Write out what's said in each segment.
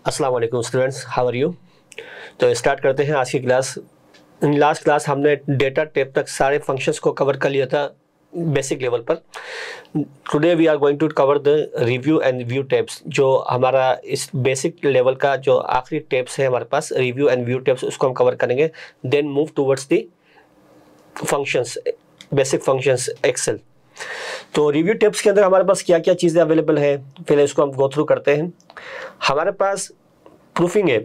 अस्सलाम वालेकुम students, how are you. तो स्टार्ट करते हैं आज की क्लास। इन लास्ट क्लास हमने डेटा टाइप तक सारे फंक्शंस को कवर कर लिया था बेसिक लेवल पर। Today we are going to cover the review and view tabs, जो हमारा इस बेसिक लेवल का जो आखिरी टैब्स है हमारे पास, रिव्यू एंड व्यू टैब्स, उसको हम कवर करेंगे। Then move towards the functions, basic functions Excel. तो रिव्यू टिप्स के अंदर हमारे पास क्या क्या चीज़ें अवेलेबल है, पहले इसको हम गो थ्रू करते हैं। हमारे पास प्रूफिंग है,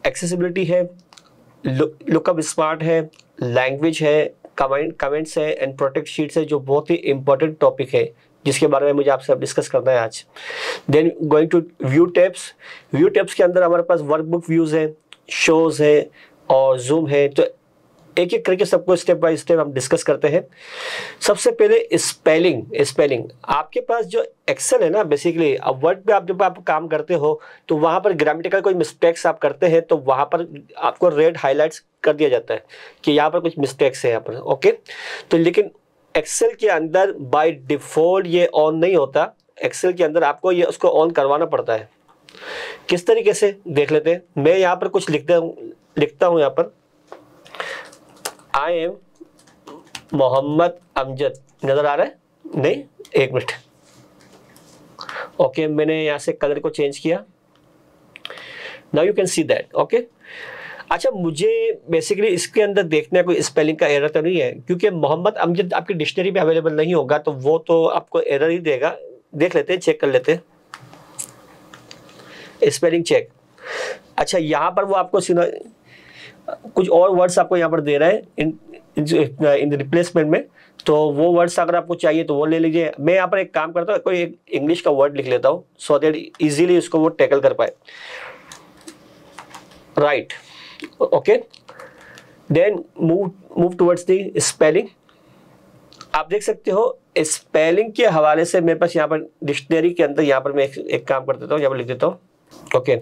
एक्सेसिबिलिटी है, लुकअप स्मार्ट है, लैंग्वेज है, कमेंट्स है एंड प्रोटेक्ट शीट्स है, जो बहुत ही इंपॉर्टेंट टॉपिक है जिसके बारे में मुझे आपसे डिस्कस करना है आज। Then going to view tabs. View tabs के अंदर हमारे पास वर्कबुक व्यूज़ है, शोज है और जूम है। तो एक एक करके सबको स्टेप बाय स्टेप हम डिस्कस करते हैं। सबसे पहले स्पेलिंग आपके पास जो एक्सेल है ना, बेसिकली अब वर्ड पे आप जब आप काम करते हो तो वहाँ पर ग्रामेटिकल कोई मिस्टेक्स आप करते हैं तो वहाँ पर आपको रेड हाईलाइट्स कर दिया जाता है कि यहाँ पर कुछ मिस्टेक्स है यहाँ पर, ओके। तो लेकिन एक्सेल के अंदर बाय डिफ़ॉल्ट ये ऑन नहीं होता। एक्सेल के अंदर आपको ये उसको ऑन करवाना पड़ता है। किस तरीके से देख लेते हैं। मैं यहाँ पर कुछ लिखता हूँ यहाँ पर, आई एम मोहम्मद अमजद। नजर आ रहा है? नहीं, एक मिनट। ओके, मैंने यहां से कलर को चेंज किया। Now you can see that, okay. अच्छा, मुझे बेसिकली इसके अंदर देखना है कोई स्पेलिंग का एरर तो नहीं है, क्योंकि मोहम्मद अमजद आपकी डिक्शनरी में अवेलेबल नहीं होगा तो वो तो आपको एरर ही देगा। देख लेते हैं, चेक कर लेते हैं स्पेलिंग चेक। अच्छा, यहाँ पर वो आपको कुछ और वर्ड्स आपको यहाँ पर दे रहा है इन रिप्लेसमेंट में, तो वो वर्ड्स अगर आपको चाहिए तो वो ले लीजिए। मैं यहाँ पर एक काम करता हूँ, कोई एक इंग्लिश का वर्ड लिख लेता हूँ सो दैट इजीली उसको वो टैकल कर पाए। Right, okay. Then move towards the spelling. आप देख सकते हो स्पेलिंग के हवाले से मेरे पास यहाँ पर डिक्शनरी के अंदर यहाँ पर मैं एक काम कर देता हूँ, यहाँ पर लिख देता हूँ, ओके।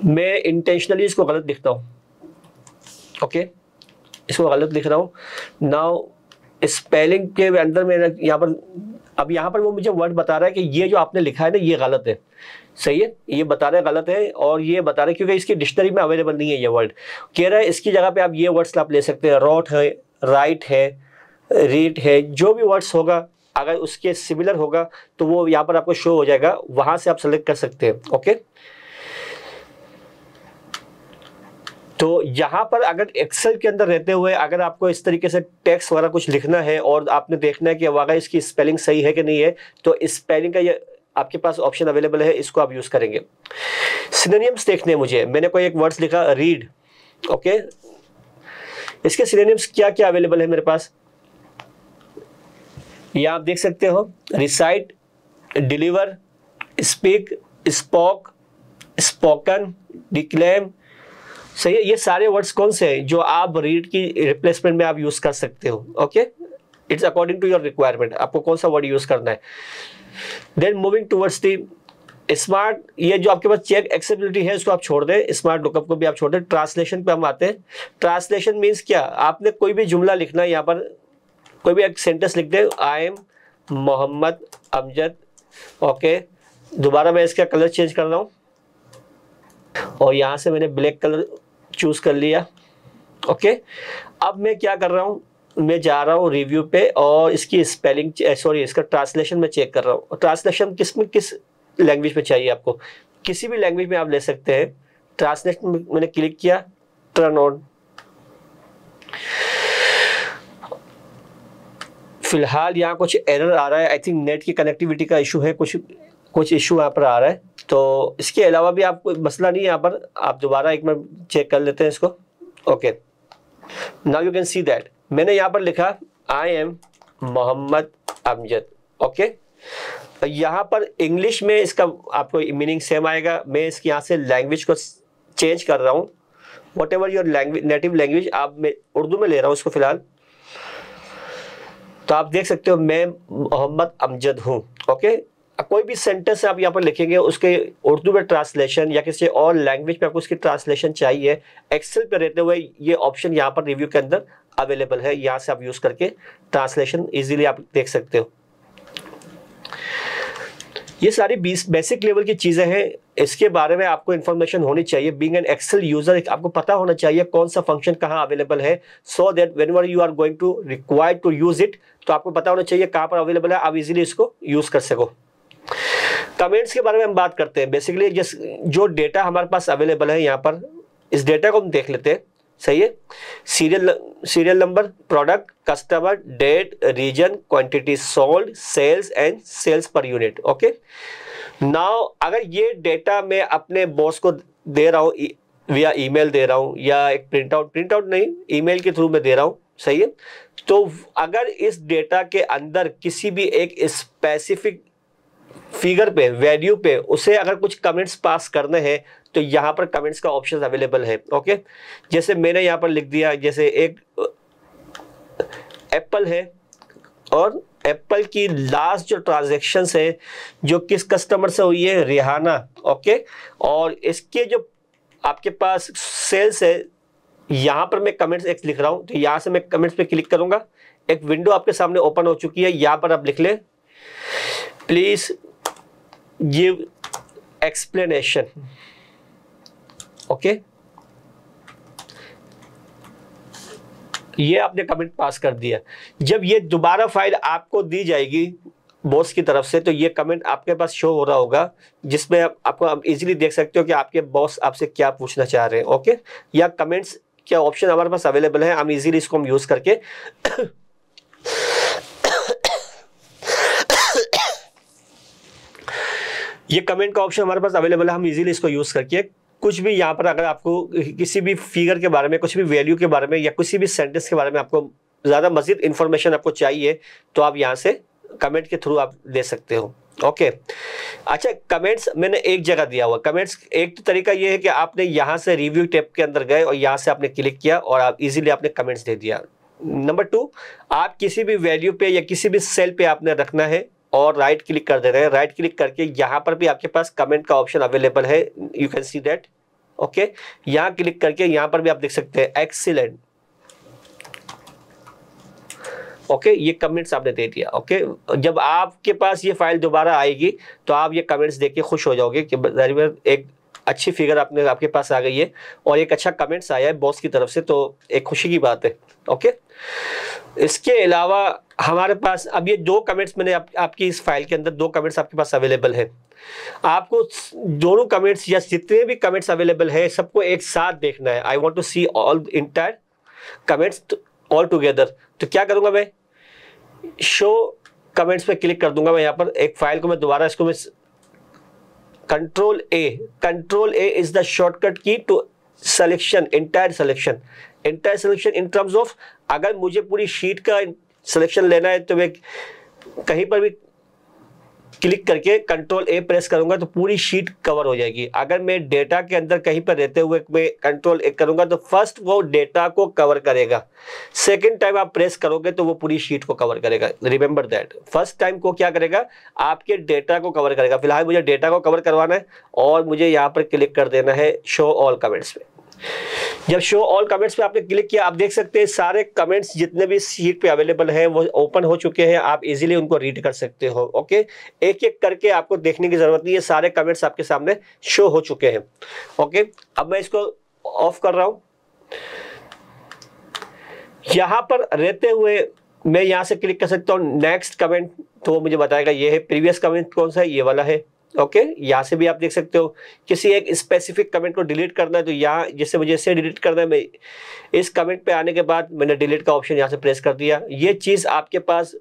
मैं इंटेंशनली इसको गलत लिखता हूँ, ओके। इसको गलत लिख रहा हूँ। नाउ स्पेलिंग के अंदर मेरा यहाँ पर, अब यहाँ पर वो मुझे वर्ड बता रहा है कि ये जो आपने लिखा है ना ये गलत है। सही है, ये बता रहा है गलत है, और ये बता रहे क्योंकि इसकी डिक्शनरी में अवेलेबल नहीं है ये वर्ड। कह रहा है इसकी जगह पे आप ये वर्ड्स आप ले सकते हैं, रॉट है, राइट है, रीड है, जो भी वर्ड्स होगा अगर उसके सिमिलर होगा तो वो यहाँ पर आपको शो हो जाएगा, वहाँ से आप सेलेक्ट कर सकते हैं, ओके। तो यहाँ पर अगर एक्सेल के अंदर रहते हुए अगर आपको इस तरीके से टेक्स्ट वगैरह कुछ लिखना है और आपने देखना है कि वाकई इसकी स्पेलिंग सही है कि नहीं है, तो स्पेलिंग का ये आपके पास ऑप्शन अवेलेबल है, इसको आप यूज करेंगे। सिनोनिम्स देखने मुझे, मैंने कोई एक वर्ड्स लिखा रीड, ओके। इसके सिनोनिम्स क्या क्या अवेलेबल है मेरे पास, ये आप देख सकते हो। Recite, deliver, speak, spoke, spoken, declaim. सही है, ये सारे वर्ड्स कौन से हैं जो आप रीड की रिप्लेसमेंट में आप यूज कर सकते हो, okay. It's according to your requirement, आपको कौन सा वर्ड यूज करना है। Then moving towards the smart, ये जो आपके पास चेक एक्सेसिबिलिटी है इसको आप छोड़ दें, स्मार्ट लुकअप को भी आप छोड़ दें। ट्रांसलेशन पे हम आते हैं। ट्रांसलेशन मीन्स क्या, आपने कोई भी जुमला लिखना है, यहाँ पर कोई भी एक सेंटेंस लिख दे, I am Mohammad Amjad, okay. दोबारा मैं इसका कलर चेंज कर रहा हूँ और यहाँ से मैंने ब्लैक कलर चूज कर लिया, ओके। अब मैं क्या कर रहा हूँ, मैं जा रहा हूँ रिव्यू पे और इसकी स्पेलिंग, सॉरी इसका ट्रांसलेशन में चेक कर रहा हूँ। ट्रांसलेशन किस लैंग्वेज में चाहिए आपको, किसी भी लैंग्वेज में आप ले सकते हैं। ट्रांसलेशन में मैंने क्लिक किया, टर्न ऑन। फिलहाल यहाँ कुछ एरर आ रहा है, आई थिंक नेट की कनेक्टिविटी का इशू है, कुछ इशू यहाँ पर आ रहा है। तो इसके अलावा भी आपको मसला नहीं है, यहाँ पर आप दोबारा एक बार चेक कर लेते हैं इसको, okay. Now you can see that मैंने यहाँ पर लिखा I am Mohammad Amjad, okay. यहाँ पर इंग्लिश में इसका आपको मीनिंग सेम आएगा। मैं इसकी यहाँ से लैंग्वेज को चेंज कर रहा हूँ, what ever your language, native language. आप मैं उर्दू में ले रहा हूँ इसको फिलहाल। तो आप देख सकते हो मैं मोहम्मद अमजद हूँ, ओके। कोई भी सेंटेंस आप यहाँ पर लिखेंगे उसके उर्दू में ट्रांसलेशन या किसी और लैंग्वेज पे आपको उसकी ट्रांसलेशन चाहिए, एक्सेल पे रहते हुए ये ऑप्शन यहाँ पर रिव्यू के अंदर अवेलेबल है। यहाँ से आप यूज करके ट्रांसलेशन इजीली आप देख सकते हो। ये सारी बेसिक लेवल की चीज़ें हैं, इसके बारे में आपको इन्फॉर्मेशन होनी चाहिए। बीइंग एन एक्सेल यूजर आपको पता होना चाहिए कौन सा फंक्शन कहाँ अवेलेबल है, so that whenever you are going to required to use it, तो आपको पता होना चाहिए कहाँ पर अवेलेबल है, आप इजीली इसको यूज कर सको। कमेंट्स के बारे में हम बात करते हैं। बेसिकली जो डेटा हमारे पास अवेलेबल है यहाँ पर, इस डेटा को हम देख लेते हैं। सही है, serial number, product, customer, date, region, quantity sold, sales and sales per unit. Okay, now अगर ये डेटा मैं अपने बॉस को दे रहा हूँ विया ईमेल दे रहा हूँ, या एक प्रिंट आउट नहीं, ईमेल के थ्रू मैं दे रहा हूँ, सही है, तो अगर इस डेटा के अंदर किसी भी एक स्पेसिफिक फिगर पे, वैल्यू पे उसे अगर कुछ कमेंट्स पास करने हैं तो यहाँ पर कमेंट्स का ऑप्शन अवेलेबल है। ओके, जैसे मैंने यहाँ पर लिख दिया, जैसे एक एप्पल है और एप्पल की लास्ट जो ट्रांजैक्शंस है जो किस कस्टमर से हुई है, रिहाना। ओके, और इसके जो आपके पास सेल्स है, यहाँ पर मैं कमेंट्स एक लिख रहा हूँ, तो यहाँ से मैं कमेंट्स पे क्लिक करूंगा, एक विंडो आपके सामने ओपन हो चुकी है। यहाँ पर आप लिख लें, प्लीज गिव एक्सप्लेनेशन। ओके, ये आपने कमेंट पास कर दिया। जब ये दोबारा फाइल आपको दी जाएगी बॉस की तरफ से, तो ये कमेंट आपके पास शो हो रहा होगा, जिसमें आप इजीली देख सकते हो कि आपके बॉस आपसे क्या पूछना चाह रहे हैं। ओके, या कमेंट्स क्या ऑप्शन हमारे पास अवेलेबल है, हम इजीली इसको हम यूज करके ये कमेंट का ऑप्शन हमारे पास अवेलेबल है, हम इजीली इसको यूज करके कुछ भी यहाँ पर, अगर आपको किसी भी फिगर के बारे में, कुछ भी वैल्यू के बारे में, या किसी भी सेंटेंस के बारे में आपको ज़्यादा मजीद इंफॉर्मेशन आपको चाहिए, तो आप यहाँ से कमेंट के थ्रू आप दे सकते हो। ओके, अच्छा, कमेंट्स मैंने एक जगह दिया हुआ। कमेंट्स एक तो तरीका ये है कि आपने यहाँ से रिव्यू टैब के अंदर गए और यहाँ से आपने क्लिक किया और आप इजीली आपने कमेंट्स दे दिया। नंबर 2, आप किसी भी वैल्यू पे या किसी भी सेल पे आपने रखना है और राइट क्लिक कर दे रहे हैं। राइट क्लिक करके यहाँ पर भी आपके पास कमेंट का ऑप्शन अवेलेबल है, you can see that. Okay, यहाँ क्लिक करके यहाँ पर भी आप देख सकते हैं एक्सीलेंट। ओके, ये कमेंट्स आपने दे दिया। ओके, जब आपके पास ये फाइल दोबारा आएगी तो आप ये कमेंट्स देख के खुश हो जाओगे कि एक अच्छी फिगर आपके पास आ गई है और एक अच्छा कमेंट्स आया है बॉस की तरफ से, तो एक खुशी की बात है। ओके, इसके अलावा हमारे पास अब ये 2 कमेंट्स मैंने आपकी इस फाइल के अंदर 2 कमेंट्स आपके पास अवेलेबल है। आपको दोनों कमेंट्स या जितने भी कमेंट्स अवेलेबल है सबको एक साथ देखना है। I want to see all entire comments all together. तो क्या करूंगा मैं, शो कमेंट्स पे क्लिक कर दूंगा। मैं यहाँ पर एक फाइल को मैं दोबारा इसको मैं control A is the shortcut key to selection, entire selection in terms of, अगर मुझे पूरी शीट का सिलेक्शन लेना है तो मैं कहीं पर भी क्लिक करके कंट्रोल ए प्रेस करूंगा तो पूरी शीट कवर हो जाएगी। अगर मैं डेटा के अंदर कहीं पर रहते हुए मैं कंट्रोल ए करूंगा तो फर्स्ट वो डेटा को कवर करेगा, सेकंड टाइम आप प्रेस करोगे तो वो पूरी शीट को कवर करेगा। रिमेंबर दैट, फर्स्ट टाइम को क्या करेगा, आपके डेटा को कवर करेगा। फिलहाल मुझे डेटा को कवर करवाना है और मुझे यहाँ पर क्लिक कर देना है शो ऑल कमेंट्स पे। जब शो ऑल कमेंट्स पे आपने क्लिक किया, आप देख सकते हैं सारे कमेंट्स जितने भी शीट पे अवेलेबल है वो ओपन हो चुके हैं, आप इजीली उनको रीड कर सकते हो। ओके, एक एक करके आपको देखने की जरूरत नहीं है, सारे कमेंट्स आपके सामने शो हो चुके हैं। ओके, अब मैं इसको ऑफ कर रहा हूं। यहां पर रहते हुए मैं यहां से क्लिक कर सकता हूं नेक्स्ट कमेंट, तो वो मुझे बताएगा ये है। प्रीवियस कमेंट कौन सा है, ये वाला है। ओके, यहाँ से भी आप देख सकते हो किसी एक स्पेसिफिक कमेंट को डिलीट करना है तो यहाँ जैसे मुझे इसे डिलीट करना है, मैं इस कमेंट पे आने के बाद मैंने डिलीट का ऑप्शन यहाँ से प्रेस कर दिया। ये चीज़ आपके पास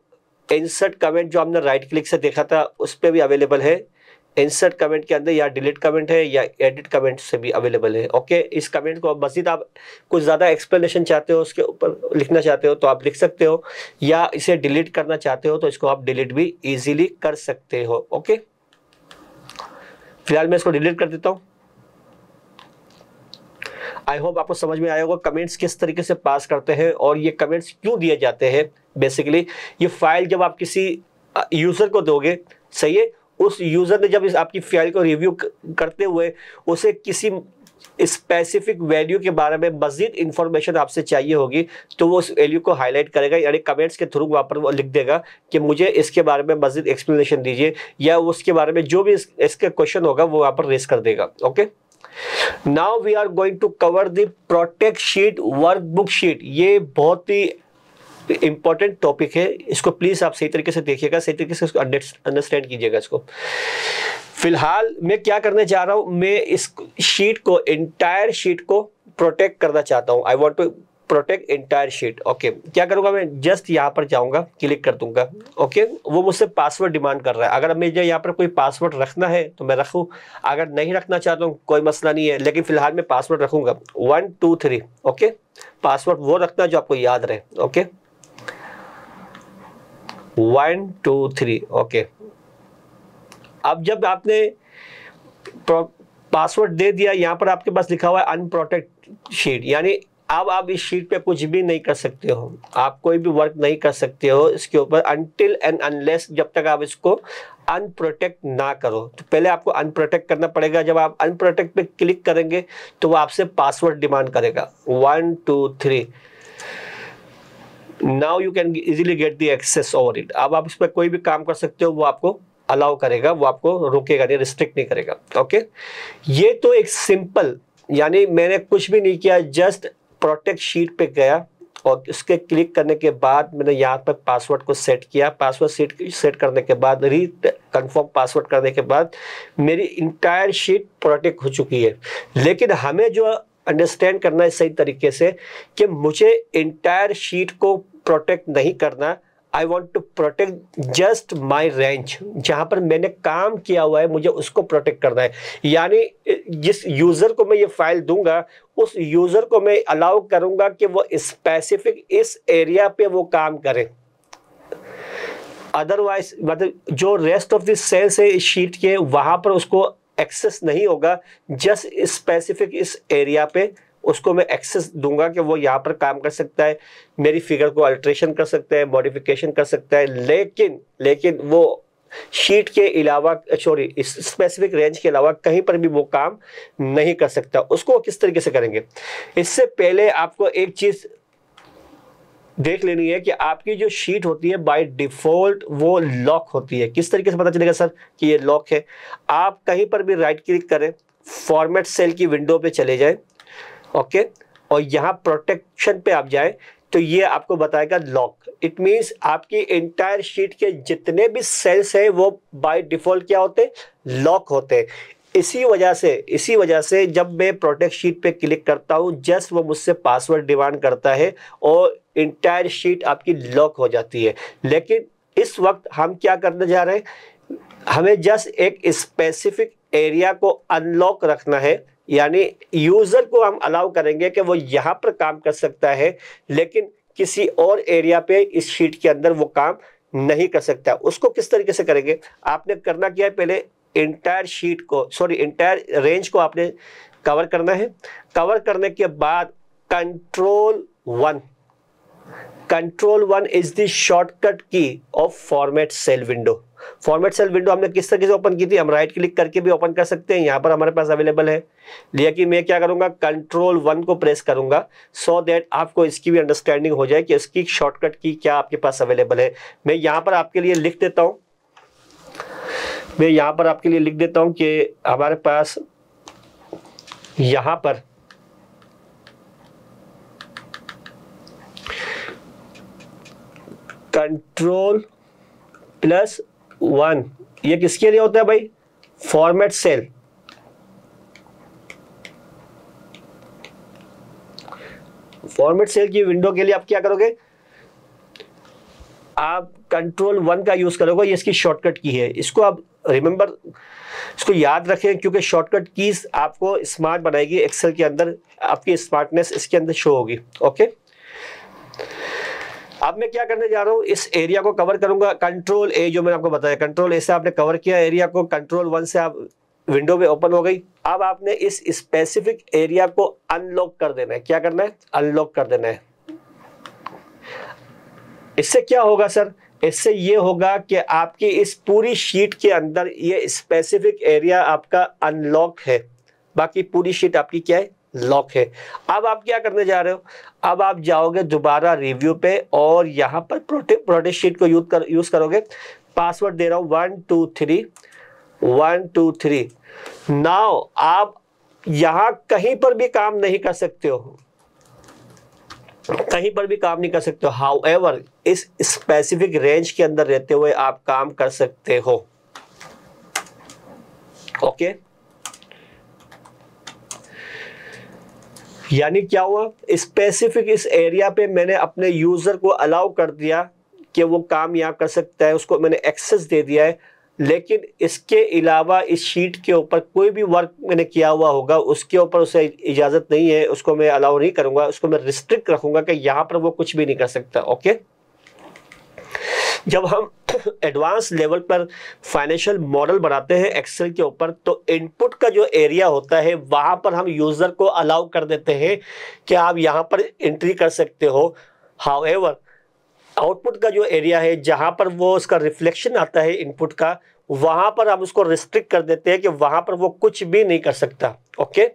इंसर्ट कमेंट जो हमने राइट क्लिक से देखा था उस पर भी अवेलेबल है। इंसर्ट कमेंट के अंदर या डिलीट कमेंट है या एडिट कमेंट से भी अवेलेबल है। ओके, इस कमेंट को मज़ीद आप कुछ ज़्यादा एक्सप्लेनेशन चाहते हो, उसके ऊपर लिखना चाहते हो तो आप लिख सकते हो, या इसे डिलीट करना चाहते हो तो इसको आप डिलीट भी ईजिली कर सकते हो। ओके, फिलहाल मैं इसको डिलीट कर देता हूं। आई होप आपको समझ में आया होगा कमेंट्स किस तरीके से पास करते हैं और ये कमेंट्स क्यों दिए जाते हैं। बेसिकली ये फाइल जब आप किसी यूजर को दोगे, सही है, उस यूजर ने जब आपकी फाइल को रिव्यू करते हुए उसे किसी स्पेसिफिक वैल्यू के बारे में मजीद इंफॉर्मेशन आपसे चाहिए होगी तो वो उस वैल्यू को हाईलाइट करेगा, यानी कमेंट्स के थ्रू वहाँ पर वो लिख देगा कि मुझे इसके बारे में मजीद एक्सप्लेनेशन दीजिए, या उसके बारे में जो भी इसके क्वेश्चन होगा वो वहाँ पर रेस कर देगा। Okay, now we are going to cover the protect sheet workbook sheet. ये बहुत ही इंपॉर्टेंट टॉपिक है, इसको प्लीज आप सही तरीके से देखिएगा, सही तरीके से इसको अंडरस्टैंड कीजिएगा इसको। फिलहाल मैं क्या करने जा रहा हूं, मैं इस शीट को, इंटायर शीट को प्रोटेक्ट करना चाहता हूं। I want to protect entire sheet. Okay, क्या करूंगा मैं, जस्ट यहां पर जाऊंगा, क्लिक कर दूंगा। ओके, वो मुझसे पासवर्ड डिमांड कर रहा है। अगर मुझे यहाँ पर कोई पासवर्ड रखना है तो मैं रखूं, अगर नहीं रखना चाहता हूं कोई मसला नहीं है, लेकिन फिलहाल मैं पासवर्ड रखूंगा 1 2 3। ओके, पासवर्ड वो रखना जो आपको याद रहे। ओके, 1 2 3। ओके, अब जब आपने पासवर्ड दे दिया, यहां पर आपके पास लिखा हुआ है अनप्रोटेक्ट शीट, यानी अब आप इस शीट पे कुछ भी नहीं कर सकते हो, आप कोई भी वर्क नहीं कर सकते हो इसके ऊपर अनटिल एंड अनलेस, जब तक आप इसको अनप्रोटेक्ट ना करो। तो पहले आपको अनप्रोटेक्ट करना पड़ेगा। जब आप अनप्रोटेक्ट पे क्लिक करेंगे तो वो आपसे पासवर्ड डिमांड करेगा 1 2 3। Now you can easily get the access over it. अब आप इस पर कोई भी काम कर सकते हो, वो आपको अलाउ करेगा, वो आपको रोकेगा नहीं, रिस्ट्रिक्ट नहीं करेगा। ओके, ये तो एक सिंपल, यानी मैंने कुछ भी नहीं किया, जस्ट प्रोटेक्ट शीट पे गया और इसके क्लिक करने के बाद मैंने यहाँ पर पासवर्ड को सेट किया। पासवर्ड सेट करने के बाद, री कंफर्म पासवर्ड करने के बाद मेरी इंटायर शीट प्रोटेक्ट हो चुकी है। लेकिन हमें जो अंडरस्टैंड करना है सही तरीके से कि मुझे इंटायर शीट को प्रोटेक्ट नहीं करना, I want to protect just my range, जहां पर मैंने काम किया हुआ है मुझे उसको प्रोटेक्ट करना है। यानी जिस यूजर को मैं ये फाइल दूंगा, उस यूजर को मैं अलाउ करूंगा कि वो स्पेसिफिक इस एरिया पे वो काम करे। अदरवाइज मतलब जो रेस्ट ऑफ द सेल्स है इस शीट के, वहां पर उसको एक्सेस नहीं होगा। जस्ट स्पेसिफिक इस एरिया पे उसको मैं एक्सेस दूंगा कि वो यहाँ पर काम कर सकता है, मेरी फिगर को अल्ट्रेशन कर सकता है, मॉडिफिकेशन कर सकता है, लेकिन वो शीट के अलावा, सॉरी, इस स्पेसिफिक रेंज के अलावा कहीं पर भी वो काम नहीं कर सकता। उसको किस तरीके से करेंगे, इससे पहले आपको एक चीज देख लेनी है कि आपकी जो शीट होती है बाय डिफॉल्ट वो लॉक होती है। किस तरीके से पता चलेगा सर कि ये लॉक है? आप कहीं पर भी राइट क्लिक करें, फॉर्मेट सेल की विंडो पे चले जाएं, ओके, और यहाँ प्रोटेक्शन पे आप जाएं तो ये आपको बताएगा लॉक। इट मींस आपकी इंटायर शीट के जितने भी सेल्स हैं वो बाय डिफॉल्ट क्या होते हैं, लॉक होते हैं। इसी वजह से जब मैं प्रोटेक्ट शीट पे क्लिक करता हूँ, जस्ट वो मुझसे पासवर्ड डिमांड करता है और इंटायर शीट आपकी लॉक हो जाती है। लेकिन इस वक्त हम क्या करने जा रहे हैं, हमें जस्ट एक स्पेसिफिक एरिया को अनलॉक रखना है, यानी यूजर को हम अलाउ करेंगे कि वो यहाँ पर काम कर सकता है, लेकिन किसी और एरिया पे इस शीट के अंदर वो काम नहीं कर सकता। उसको किस तरीके से करेंगे, आपने करना क्या है, पहले इंटायर शीट को, सॉरी इंटायर रेंज को आपने कवर करना है। कवर करने के बाद control one is the shortcut key of format cell window. Format cell window हमने किस तरीके से ओपन की थी, हम राइट क्लिक करके भी ओपन कर सकते हैं, यहाँ पर हमारे पास अवेलेबल है। लेकिन मैं क्या करूंगा, कंट्रोल 1 को प्रेस करूंगा सो दैट आपको इसकी भी अंडरस्टैंडिंग हो जाए कि इसकी शॉर्टकट की क्या आपके पास अवेलेबल है। मैं यहाँ पर आपके लिए लिख देता हूँ, कि हमारे पास यहाँ पर Ctrl+1 ये किसके लिए होता है भाई, फॉर्मेट सेल। फॉर्मेट सेल की विंडो के लिए आप क्या करोगे, आप Ctrl 1 का यूज करोगे, ये इसकी शॉर्टकट की है। इसको आप रिमेंबर, इसको याद रखें, क्योंकि शॉर्टकट कीज आपको स्मार्ट बनाएगी। एक्सेल के अंदर आपकी स्मार्टनेस इसके अंदर शो होगी। ओके, अब मैं क्या करने जा रहा हूं, इस एरिया को कवर करूंगा। कंट्रोल ए जो मैंने आपको बताया, कंट्रोल ए से आपने कवर किया एरिया को, कंट्रोल 1 से आप विंडो पे ओपन हो गई। अब आपने इस स्पेसिफिक एरिया को अनलॉक कर देना है। क्या करना है, अनलॉक कर देना है। इससे क्या होगा सर, इससे ये होगा कि आपकी इस पूरी शीट के अंदर ये स्पेसिफिक एरिया आपका अनलॉक है। बाकी पूरी शीट आपकी क्या है, लॉक है। अब आप क्या करने जा रहे हो, अब आप जाओगे दोबारा रिव्यू पे और यहाँ पर प्रोटेक्ट शीट को यूज करोगे। पासवर्ड दे रहा हूँ 123 नाउ आप यहाँ कहीं पर भी काम नहीं कर सकते हो, कहीं पर भी काम नहीं कर सकते हो। हाउएवर इस स्पेसिफिक रेंज के अंदर रहते हुए आप काम कर सकते हो। ओके, यानी क्या हुआ, स्पेसिफिक इस एरिया पे मैंने अपने यूजर को अलाउ कर दिया कि वो काम यहाँ कर सकता है, उसको मैंने एक्सेस दे दिया है। लेकिन इसके अलावा इस शीट के ऊपर कोई भी वर्क मैंने किया हुआ होगा उसके ऊपर उसे इजाज़त नहीं है, उसको मैं अलाउ नहीं करूंगा, उसको मैं रिस्ट्रिक्ट रखूंगा कि यहाँ पर वो कुछ भी नहीं कर सकता। ओके, जब हम एडवांस लेवल पर फाइनेंशियल मॉडल बनाते हैं एक्सेल के ऊपर, तो इनपुट का जो एरिया होता है वहां पर हम यूजर को अलाउ कर देते हैं कि आप यहां पर एंट्री कर सकते हो। हाउएवर आउटपुट का जो एरिया है जहां पर वो उसका रिफ्लेक्शन आता है इनपुट का, वहां पर हम उसको रिस्ट्रिक्ट कर देते हैं कि वहां पर वो कुछ भी नहीं कर सकता। ओके,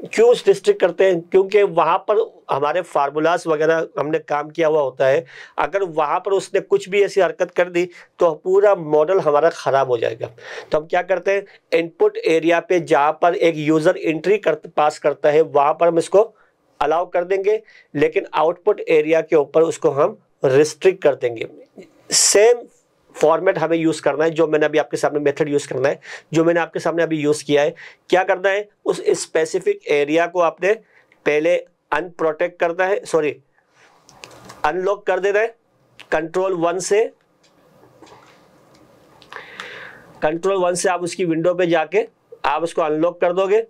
क्यों रिस्ट्रिक्ट करते हैं, क्योंकि वहां पर हमारे फार्मूलाज वगैरह हमने काम किया हुआ होता है। अगर वहां पर उसने कुछ भी ऐसी हरकत कर दी तो पूरा मॉडल हमारा खराब हो जाएगा। तो हम क्या करते हैं, इनपुट एरिया पे जहां पर एक यूजर एंट्री पास करता है वहां पर हम इसको अलाउ कर देंगे, लेकिन आउटपुट एरिया के ऊपर उसको हम रिस्ट्रिक्ट कर देंगे। सेम फॉर्मेट हमें यूज करना है, जो मैंने अभी आपके सामने मेथड यूज करना है, जो मैंने आपके सामने अभी यूज किया है। क्या करना है, उस स्पेसिफिक एरिया को आपने पहले अनप्रोटेक्ट करना है, सॉरी अनलॉक कर देना है। कंट्रोल 1 से आप उसकी विंडो पे जाके आप उसको अनलॉक कर दोगे।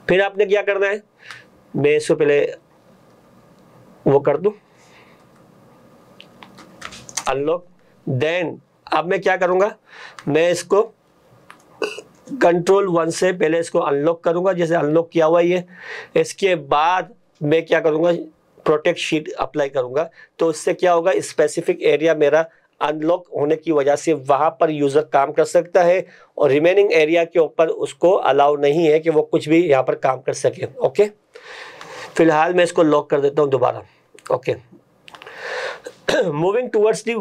फिर आपने क्या करना है, मैं इसको पहले वो कर दूं अनलॉक, देन अब मैं क्या करूंगा, मैं इसको कंट्रोल 1 से पहले इसको अनलॉक करूंगा, जैसे अनलॉक किया हुआ ये। इसके बाद मैं क्या करूंगा, प्रोटेक्ट शीट अप्लाई करूंगा। तो इससे क्या होगा, स्पेसिफिक एरिया मेरा अनलॉक होने की वजह से वहां पर यूजर काम कर सकता है और रिमेनिंग एरिया के ऊपर उसको अलाउ नहीं है कि वो कुछ भी यहाँ पर काम कर सके। ओके, फिलहाल मैं इसको लॉक कर देता हूँ दोबारा। Okay, moving towards the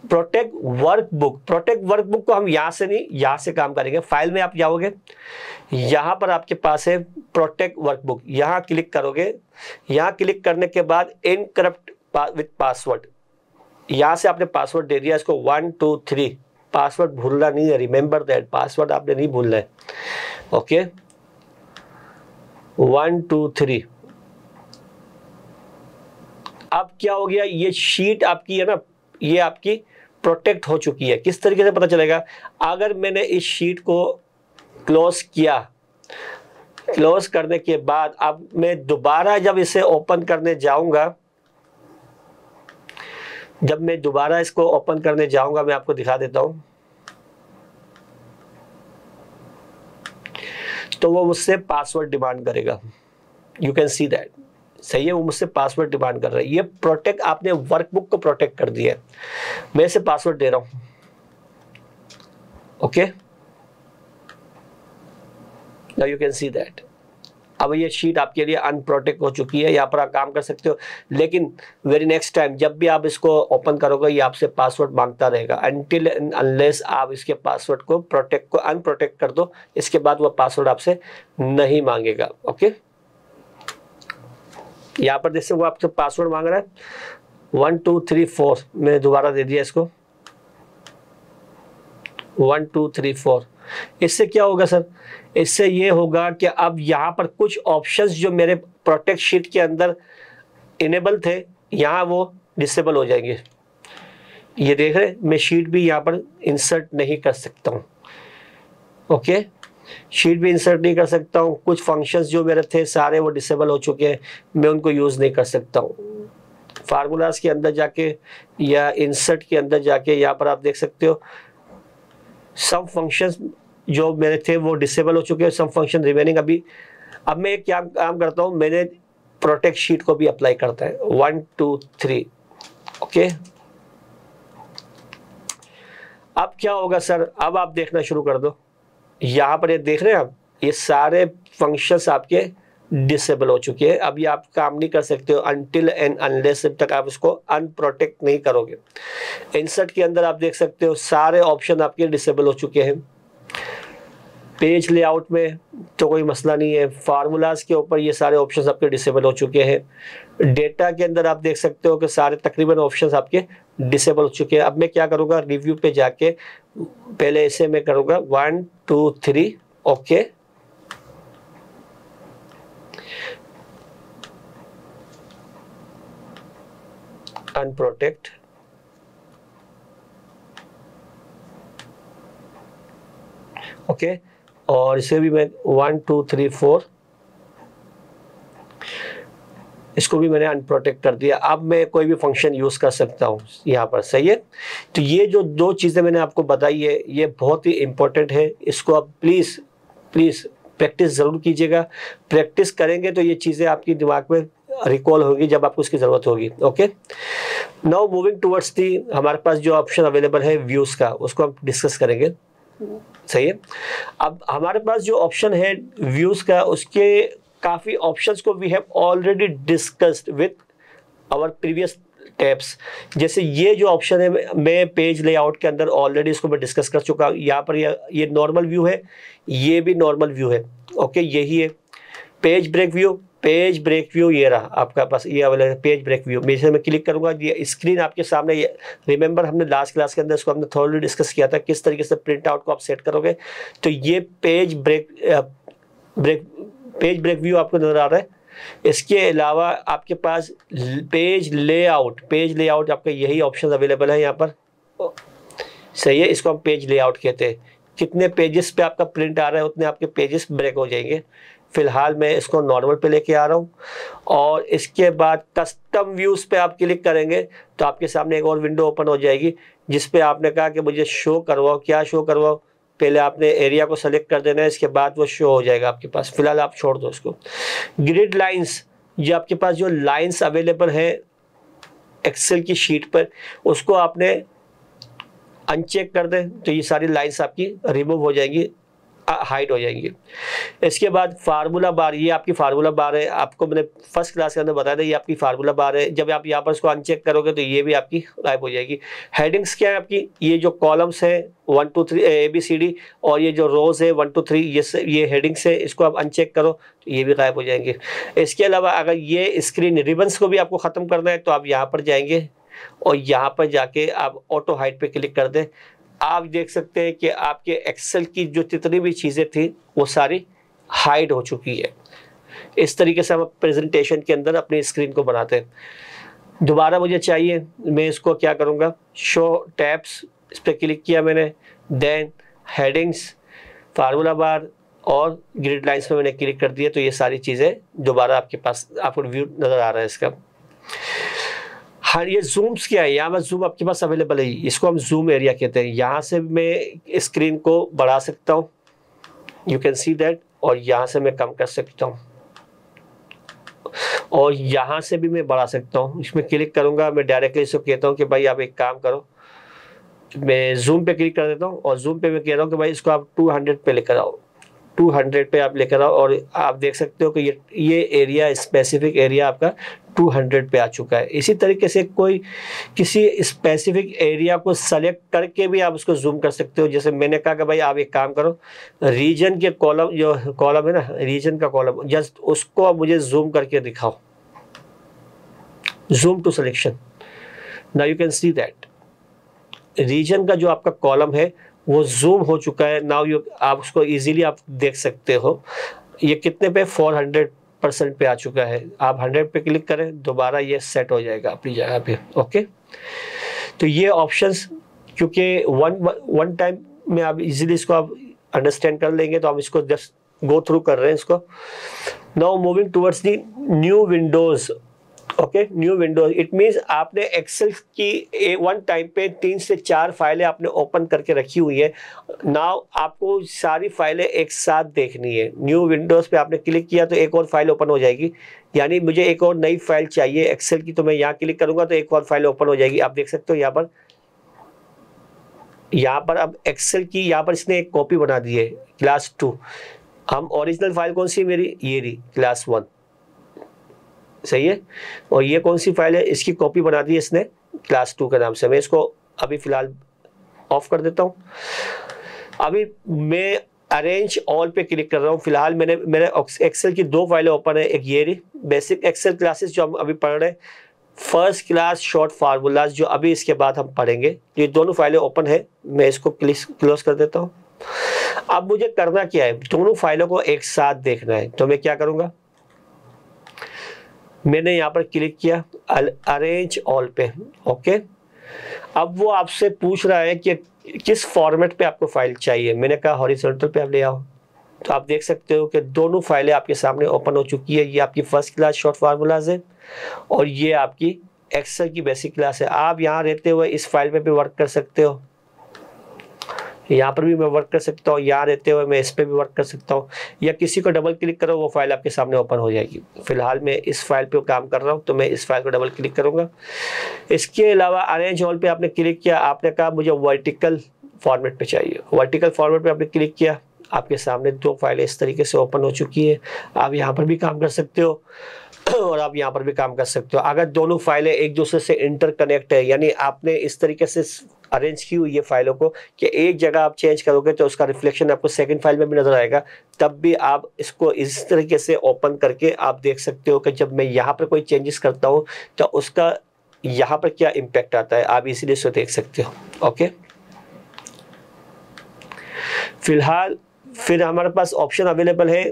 protect workbook. Protect workbook को हम यहाँ से नहीं, यहाँ से काम करेंगे। फाइल में आप जाओगे, यहाँ पर आपके पास है प्रोटेक्ट वर्कबुक, यहाँ क्लिक करोगे। यहाँ क्लिक करने के बाद इनकरप्ट विथ पासवर्ड, यहाँ से आपने पासवर्ड दे दिया, इसको 1 2 3 पासवर्ड भूलना नहीं है, रिमेंबर दैट पासवर्ड आपने नहीं भूलना है। ओके, 1 2 3। अब क्या हो गया, ये शीट आपकी है ना, ये आपकी प्रोटेक्ट हो चुकी है। किस तरीके से पता चलेगा, अगर मैंने इस शीट को क्लोज किया, क्लोज करने के बाद अब मैं दोबारा जब इसे ओपन करने जाऊंगा, जब मैं दोबारा इसको ओपन करने जाऊंगा, मैं आपको दिखा देता हूं, तो वो मुझसे पासवर्ड डिमांड करेगा। यू कैन सी दैट, सही है, वो मुझसे पासवर्ड डिमांड कर रहा है। ये प्रोटेक्ट, आपने वर्कबुक को प्रोटेक्ट कर दिया है। मैं इसे पासवर्ड दे रहा हूं। Okay, now you can see that. अब ये शीट आपके लिए अनप्रोटेक्ट हो चुकी है, यहाँ पर आप काम कर सकते हो। लेकिन वेरी नेक्स्ट टाइम जब भी आप इसको ओपन करोगे, ये आपसे पासवर्ड मांगता रहेगा अनटिल अनलेस आप इसके पासवर्ड को प्रोटेक्ट को अनप्रोटेक्ट कर दो, इसके बाद वो पासवर्ड आपसे नहीं मांगेगा। ओके, यहाँ पर जैसे वो आपसे पासवर्ड मांग रहा है 1 2 3 4, मैंने दोबारा दे दिया इसको 1 2 3 4। इससे क्या होगा सर, इससे ये होगा कि अब यहाँ पर कुछ ऑप्शंस जो मेरे प्रोटेक्ट शीट के अंदर इनेबल थे, यहाँ वो डिसेबल हो जाएंगे। ये देख रहे, मैं शीट भी यहाँ पर इंसर्ट नहीं कर सकता हूँ। ओके, शीट भी इंसर्ट नहीं कर सकता हूँ। कुछ फंक्शंस जो मेरे थे सारे वो डिसेबल हो चुके हैं, मैं उनको यूज़ नहीं कर सकता हूँ। फार्मूलाज के अंदर जाके या इंसर्ट के अंदर जाके यहाँ पर आप देख सकते हो सम फंक्शंस जो मेरे थे वो डिसेबल हो चुके हैं, सम फंक्शन रिमेनिंग अभी। अब मैं क्या काम करता हूँ, मैंने प्रोटेक्ट शीट को भी अप्लाई करता है 1 2 3। ओके, अब क्या होगा सर, अब आप देखना शुरू कर दो। यहाँ पर ये देख रहे हैं आप, ये सारे फंक्शंस आपके डिसेबल हो चुके हैं। अभी आप काम नहीं कर सकते हो अनटिल एंड अनलेस, जब तक आप इसको अनप्रोटेक्ट नहीं करोगे। इंसर्ट के अंदर आप देख सकते हो सारे ऑप्शन आपके डिसेबल हो चुके हैं। पेज लेआउट में तो कोई मसला नहीं है, फार्मूलाज के ऊपर ये सारे ऑप्शंस आपके डिसेबल हो चुके हैं। डेटा के अंदर आप देख सकते हो कि सारे तकरीबन ऑप्शंस आपके डिसेबल हो चुके हैं। अब मैं क्या करूँगा, रिव्यू पे जाके पहले इसे मैं करूँगा 1 2 3 ओके। अनप्रोटेक्ट, ओके, और इसे भी मैं 1 2 3 4 इसको भी मैंने अनप्रोटेक्ट कर दिया। अब मैं कोई भी फंक्शन यूज़ कर सकता हूँ यहाँ पर, सही है। तो ये जो दो चीज़ें मैंने आपको बताई है ये बहुत ही इंपॉर्टेंट है, इसको आप प्लीज़ प्लीज़ प्रैक्टिस ज़रूर कीजिएगा। प्रैक्टिस करेंगे तो ये चीज़ें आपकी दिमाग में रिकॉल होगी जब आपको इसकी ज़रूरत होगी। Okay, now moving towards the, हमारे पास जो ऑप्शन अवेलेबल है व्यूज़ का, उसको हम डिस्कस करेंगे, सही है। अब हमारे पास जो ऑप्शन है व्यूज़ का, उसके काफ़ी ऑप्शंस को we have already discussed with our previous tabs. जैसे ये जो ऑप्शन है मैं पेज लेआउट के अंदर ऑलरेडी इसको मैं डिस्कस कर चुका हूँ। यहाँ पर ये नॉर्मल व्यू है, ये भी नॉर्मल व्यू है, ओके, यही है। Page break view, page break view ये रहा आपका पास, ये अवेलेबल है पेज ब्रेक व्यू। मैं क्लिक करूंगा, ये स्क्रीन आपके सामने, ये रिमेंबर हमने लास्ट क्लास के अंदर इसको हमने थोड़ी डिस्कस किया था किस तरीके से प्रिंट आउट को आप सेट करोगे। तो ये पेज ब्रेक व्यू आपको नजर आ रहा है। इसके अलावा आपके पास पेज लेआउट आपका यही ऑप्शन अवेलेबल है यहाँ पर, सही है। इसको हम पेज लेआउट कहते हैं। कितने पेजेस पे आपका प्रिंट आ रहा है उतने आपके पेजेस ब्रेक हो जाएंगे। फिलहाल मैं इसको नॉर्मल पे लेके आ रहा हूँ। और इसके बाद कस्टम व्यूज़ पे आप क्लिक करेंगे तो आपके सामने एक और विंडो ओपन हो जाएगी जिस पे आपने कहा कि मुझे शो करवाओ। क्या शो करवाओ, पहले आपने एरिया को सेलेक्ट कर देना है, इसके बाद वो शो हो जाएगा आपके पास। फिलहाल आप छोड़ दो इसको। ग्रिड लाइंस, ये आपके पास जो लाइंस अवेलेबल है एक्सेल की शीट पर, उसको आपने अनचेक कर दें तो ये सारी लाइंस आपकी रिमूव हो जाएंगी, हाइड हो जाएंगी। इसके बाद फार्मूला बार, ये आपकी फार्मूला बार है, आपको मैंने फर्स्ट क्लास के अंदर बताया था ये आपकी फार्मूला बार है। जब आप यहाँ पर इसको अनचेक करोगे तो ये भी आपकी गायब हो जाएगी। हेडिंग्स क्या है आपकी, ये जो कॉलम्स है 1 2 3 ABCD और ये जो रोज है 1 2 3 ये हेडिंग्स है, इसको आप अनचेक करो तो ये भी गायब हो जाएंगे। इसके अलावा अगर ये स्क्रीन रिबन्स को भी आपको ख़त्म करना है तो आप यहाँ पर जाएंगे और यहाँ पर जाके आप ऑटो हाइड पे क्लिक कर दें। आप देख सकते हैं कि आपके एक्सेल की जो जितनी भी चीज़ें थी वो सारी हाइड हो चुकी है। इस तरीके से हम प्रेजेंटेशन के अंदर अपनी स्क्रीन को बनाते हैं। दोबारा मुझे चाहिए, मैं इसको क्या करूँगा, शो टैब्स, इस पर क्लिक किया मैंने, देन हेडिंग्स, फार्मूला बार और ग्रिड लाइंस में मैंने क्लिक कर दिया तो ये सारी चीज़ें दोबारा आपके पास आपको व्यू नज़र आ रहा है इसका। हाँ, ये जूम्स क्या है, यहाँ पर जूम आपके पास अवेलेबल है, इसको हम जूम एरिया कहते हैं। यहाँ से मैं स्क्रीन को बढ़ा सकता हूँ, यू कैन सी दैट, और यहाँ से मैं कम कर सकता हूँ और यहाँ से भी मैं बढ़ा सकता हूँ। इसमें क्लिक करूँगा, मैं डायरेक्टली इसको कहता हूँ कि भाई आप एक काम करो, मैं जूम पे क्लिक कर देता हूँ और जूम पे मैं कह रहा हूँ कि भाई इसको आप 200 पे लेकर आओ, 200 पे आप लेकर आओ। और आप देख सकते हो कि ये एरिया, स्पेसिफिक एरिया आपका 200 पे आ चुका है। इसी तरीके से कोई किसी स्पेसिफिक एरिया को सेलेक्ट करके भी आप उसको जूम कर सकते हो। जैसे मैंने कहा कि भाई आप एक काम करो, रीजन के कॉलम, जो कॉलम है ना रीजन का कॉलम, जस्ट उसको आप मुझे जूम करके दिखाओ, zoom to selection. Now you can see that region का जो आपका कॉलम है वो जूम हो चुका है। नाउ आप उसको इजीली आप देख सकते हो। ये कितने पे, 400% पे आ चुका है। आप 100 पे क्लिक करें, दोबारा ये सेट हो जाएगा अपनी जगह पे। ओके, तो ये ऑप्शंस क्योंकि वन टाइम में आप इजीली इसको आप अंडरस्टैंड कर लेंगे, तो हम इसको जस्ट गो थ्रू कर रहे हैं इसको। Now moving towards the new Windows. Okay, new Windows it means आपने एक्सेल की वन टाइम पे 3 से 4 फाइलें आपने ओपन करके रखी हुई है। नाउ आपको सारी फाइलें एक साथ देखनी है। न्यू विंडोज पे आपने क्लिक किया तो एक और फाइल ओपन हो जाएगी, यानी मुझे एक और नई फाइल चाहिए एक्सेल की, तो मैं यहाँ क्लिक करूंगा तो एक और फाइल ओपन हो जाएगी। आप देख सकते हो यहाँ पर यहाँ पर अब एक्सेल की यहाँ पर इसने एक कॉपी बना दी है क्लास 2। हम ओरिजिनल फाइल कौन सी है मेरी, ये रही क्लास 1, सही है। और ये कौन सी फाइल है, इसकी कॉपी बना दी है इसने क्लास 2 के नाम से। मैं इसको अभी फिलहाल ऑफ कर देता हूँ। अभी मैं अरेंज ऑल पे क्लिक कर रहा हूँ। फिलहाल मेरे एक्सेल की 2 फाइलें ओपन है, एक ये रही बेसिक एक्सेल क्लासेस जो हम अभी पढ़ रहे हैं, फर्स्ट क्लास शॉर्ट फार्मूलाज जो अभी इसके बाद हम पढ़ेंगे। ये दोनों फाइलें ओपन है, मैं इसको क्लोज कर देता हूँ। अब मुझे करना क्या है, दोनों फाइलों को एक साथ देखना है। तो मैं क्या करूँगा, मैंने यहाँ पर क्लिक किया अरेंज ऑल पे, ओके। अब वो आपसे पूछ रहा है कि किस फॉर्मेट पे आपको फाइल चाहिए। मैंने कहा हॉरिजॉन्टल पे आप ले आओ। तो आप देख सकते हो कि दोनों फाइलें आपके सामने ओपन हो चुकी है। ये आपकी फर्स्ट क्लास शॉर्ट फार्मूलाज है और ये आपकी एक्सेल की बेसिक क्लास है। आप यहाँ रहते हुए इस फाइल पे भी वर्क कर सकते हो, यहाँ पर भी मैं वर्क कर सकता हूँ, यहाँ रहते हुए मैं इस पे भी वर्क कर सकता हूँ, या किसी को डबल क्लिक करो वो फाइल आपके सामने ओपन हो जाएगी। फिलहाल मैं इस फाइल पे काम कर रहा हूँ तो मैं इस फाइल को डबल क्लिक करूँगा। इसके अलावा अरेंज ऑल पे आपने क्लिक किया, आपने कहा मुझे वर्टिकल फॉर्मेट पे चाहिए। वर्टिकल फॉर्मेट पे आपने क्लिक किया, आपके सामने 2 फाइलें इस तरीके से ओपन हो चुकी है। आप यहाँ पर भी काम कर सकते हो और आप यहाँ पर भी काम कर सकते हो। अगर दोनों फाइलें एक दूसरे से इंटरकनेक्ट है, यानी आपने इस तरीके से अरेंज की हुई है फाइलों को कि एक जगह आप चेंज करोगे तो उसका रिफ्लेक्शन आपको सेकंड फाइल में भी नजर आएगा, तब भी आप इसको इस तरीके से ओपन करके आप देख सकते हो कि जब मैं यहाँ पर कोई चेंजेस करता हूँ तो उसका यहाँ पर क्या इम्पैक्ट आता है। आप इसीलिए इसको देख सकते हो, ओके। फिलहाल फिर हमारे पास ऑप्शन अवेलेबल है